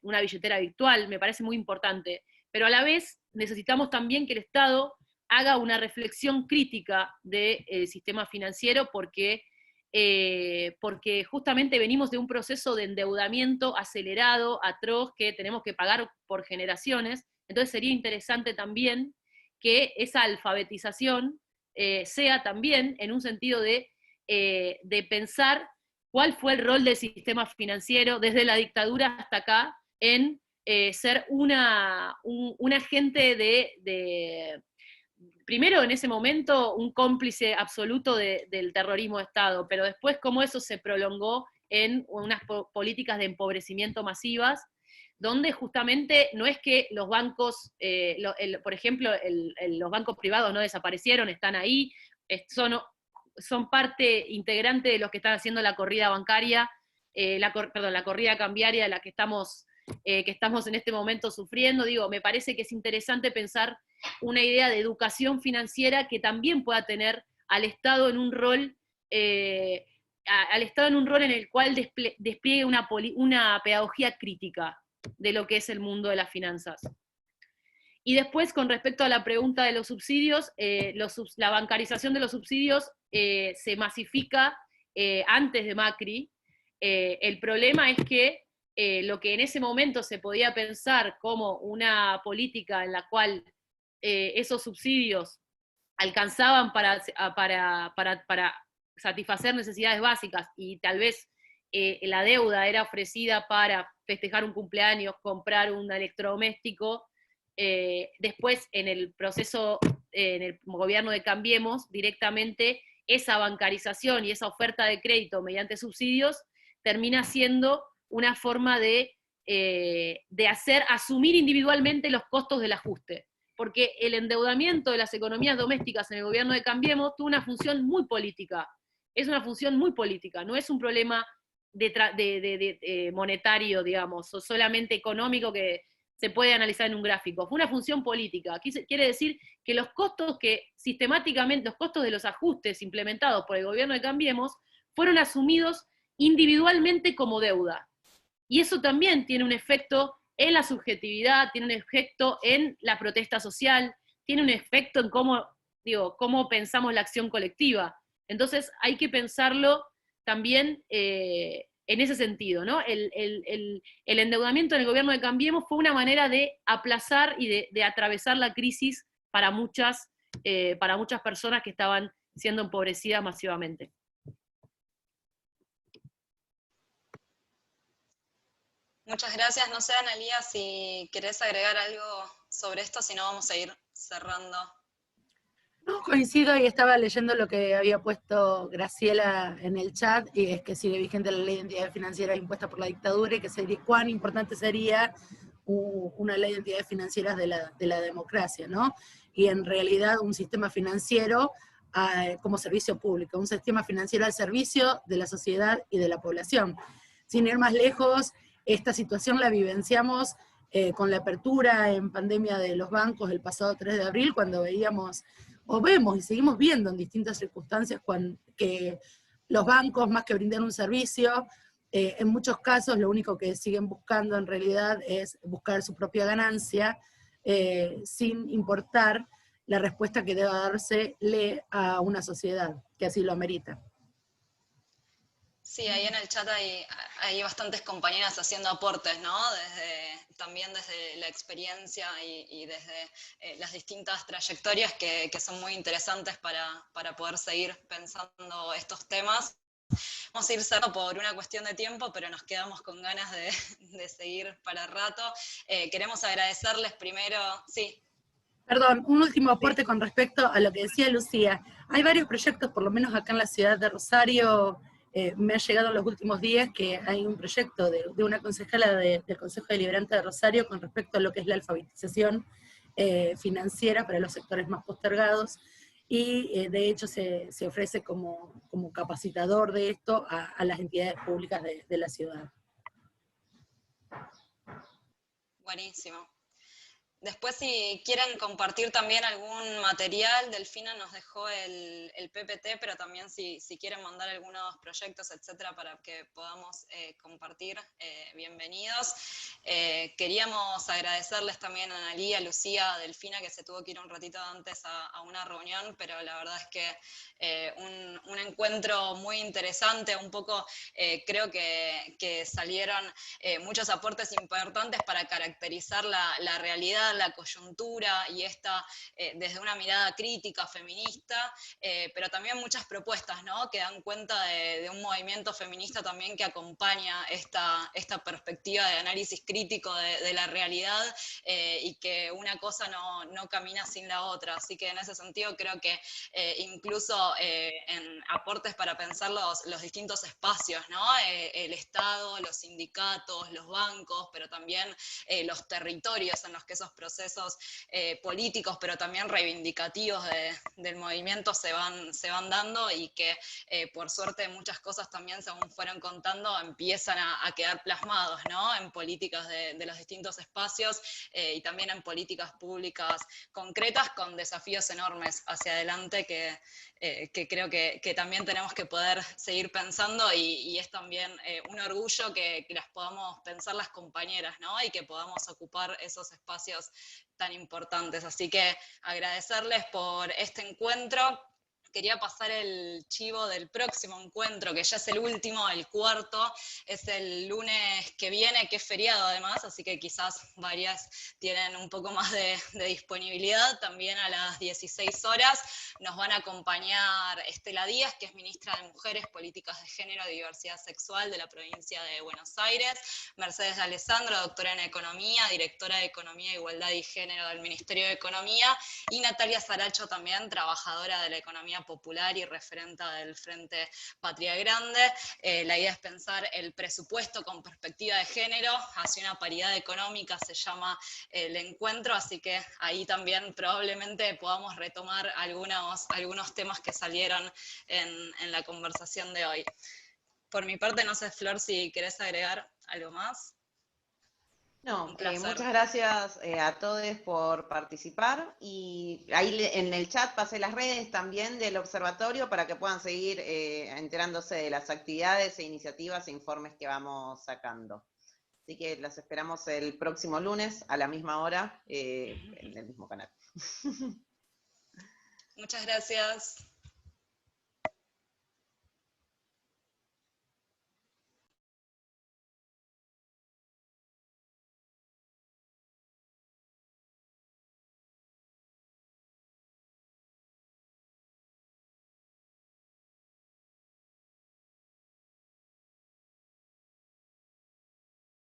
una billetera virtual, me parece muy importante. Pero a la vez necesitamos también que el Estado haga una reflexión crítica del sistema financiero, porque justamente venimos de un proceso de endeudamiento acelerado, atroz, que tenemos que pagar por generaciones. Entonces sería interesante también que esa alfabetización sea también en un sentido de pensar cuál fue el rol del sistema financiero desde la dictadura hasta acá en ser un agente primero en ese momento un cómplice absoluto del terrorismo de Estado, pero después cómo eso se prolongó en unas políticas de empobrecimiento masivas, donde justamente no es que los bancos, por ejemplo, los bancos privados no desaparecieron, están ahí, son parte integrante de los que están haciendo la corrida bancaria, la corrida cambiaria de la que estamos en este momento sufriendo. Digo, me parece que es interesante pensar una idea de educación financiera que también pueda tener al Estado en un rol, en el cual despliegue una pedagogía crítica de lo que es el mundo de las finanzas. Y después, con respecto a la pregunta de los subsidios, la bancarización de los subsidios se masifica antes de Macri. El problema es que lo que en ese momento se podía pensar como una política en la cual esos subsidios alcanzaban para satisfacer necesidades básicas y tal vez la deuda era ofrecida para festejar un cumpleaños, comprar un electrodoméstico, después en el proceso, en el gobierno de Cambiemos, directamente esa bancarización y esa oferta de crédito mediante subsidios termina siendo una forma de asumir individualmente los costos del ajuste. Porque el endeudamiento de las economías domésticas en el gobierno de Cambiemos tuvo una función muy política. Es una función muy política, no es un problema monetario, digamos, o solamente económico que se puede analizar en un gráfico. Fue una función política. Aquí quiere decir que los costos que sistemáticamente, los costos de los ajustes implementados por el gobierno de Cambiemos, fueron asumidos individualmente como deuda. Y eso también tiene un efecto en la subjetividad, tiene un efecto en la protesta social, tiene un efecto en cómo pensamos la acción colectiva. Entonces hay que pensarlo también en ese sentido, ¿no? El endeudamiento en el gobierno de Cambiemos fue una manera de aplazar y de atravesar la crisis para muchas personas que estaban siendo empobrecidas masivamente. Muchas gracias. No sé, Analía, si querés agregar algo sobre esto, si no vamos a ir cerrando. No, coincido y estaba leyendo lo que había puesto Graciela en el chat, y es que sigue vigente la ley de entidades financieras impuesta por la dictadura, y que sería, cuán importante sería una ley de entidades financieras de la democracia, ¿no? Y en realidad un sistema financiero como servicio público, un sistema financiero al servicio de la sociedad y de la población. Sin ir más lejos, esta situación la vivenciamos con la apertura en pandemia de los bancos el pasado 3 de abril, cuando veíamos, o vemos y seguimos viendo en distintas circunstancias, que los bancos, más que brindar un servicio, en muchos casos lo único que siguen buscando en realidad es buscar su propia ganancia, sin importar la respuesta que deba dársele a una sociedad que así lo amerita. Sí, ahí en el chat hay bastantes compañeras haciendo aportes, ¿no? También desde la experiencia y desde las distintas trayectorias que son muy interesantes para poder seguir pensando estos temas. Vamos a ir cerrando por una cuestión de tiempo, pero nos quedamos con ganas de seguir para rato. Queremos agradecerles primero, sí. Perdón, un último aporte con respecto a lo que decía Lucía. Hay varios proyectos, por lo menos acá en la ciudad de Rosario, me ha llegado en los últimos días que hay un proyecto de una concejala del Consejo Deliberante de Rosario con respecto a lo que es la alfabetización financiera para los sectores más postergados, y de hecho se ofrece como capacitador de esto a las entidades públicas de la ciudad. Buenísimo. Después, si quieren compartir también algún material, Delfina nos dejó el PPT, pero también si quieren mandar algunos proyectos, etcétera, para que podamos compartir, bienvenidos. Queríamos agradecerles también a Analía, a Lucía, a Delfina, que se tuvo que ir un ratito antes a una reunión, pero la verdad es que un encuentro muy interesante, un poco creo que salieron muchos aportes importantes para caracterizar la realidad, la coyuntura y esta desde una mirada crítica, feminista, pero también muchas propuestas, ¿no? Que dan cuenta de un movimiento feminista también que acompaña esta perspectiva de análisis crítico de la realidad, y que una cosa no camina sin la otra. Así que en ese sentido creo que incluso en aportes para pensar los distintos espacios, ¿no? El Estado, los sindicatos, los bancos, pero también los territorios en los que esos procesos políticos, pero también reivindicativos del movimiento se van dando, y que por suerte muchas cosas también, según fueron contando, empiezan a quedar plasmados, ¿no? En políticas de los distintos espacios, y también en políticas públicas concretas con desafíos enormes hacia adelante que creo que también tenemos que poder seguir pensando, y es también un orgullo que las podamos pensar las compañeras, ¿no? Y que podamos ocupar esos espacios tan importantes. Así que agradecerles por este encuentro, quería pasar el chivo del próximo encuentro, que ya es el último, el cuarto, es el lunes que viene, que es feriado además, así que quizás varias tienen un poco más de disponibilidad. También a las 16 horas nos van a acompañar Estela Díaz, que es ministra de Mujeres, Políticas de Género y Diversidad Sexual de la provincia de Buenos Aires, Mercedes Alessandro, doctora en Economía, directora de Economía, Igualdad y Género del Ministerio de Economía, y Natalia Saracho, también trabajadora de la economía popular y referenta del Frente Patria Grande. La idea es pensar el presupuesto con perspectiva de género hacia una paridad económica, se llama el encuentro, así que ahí también probablemente podamos retomar algunos temas que salieron en la conversación de hoy. Por mi parte, no sé, Flor, si querés agregar algo más. No, muchas gracias a todos por participar, y ahí en el chat pasé las redes también del observatorio para que puedan seguir enterándose de las actividades e iniciativas e informes que vamos sacando. Así que las esperamos el próximo lunes a la misma hora en el mismo canal. Muchas gracias.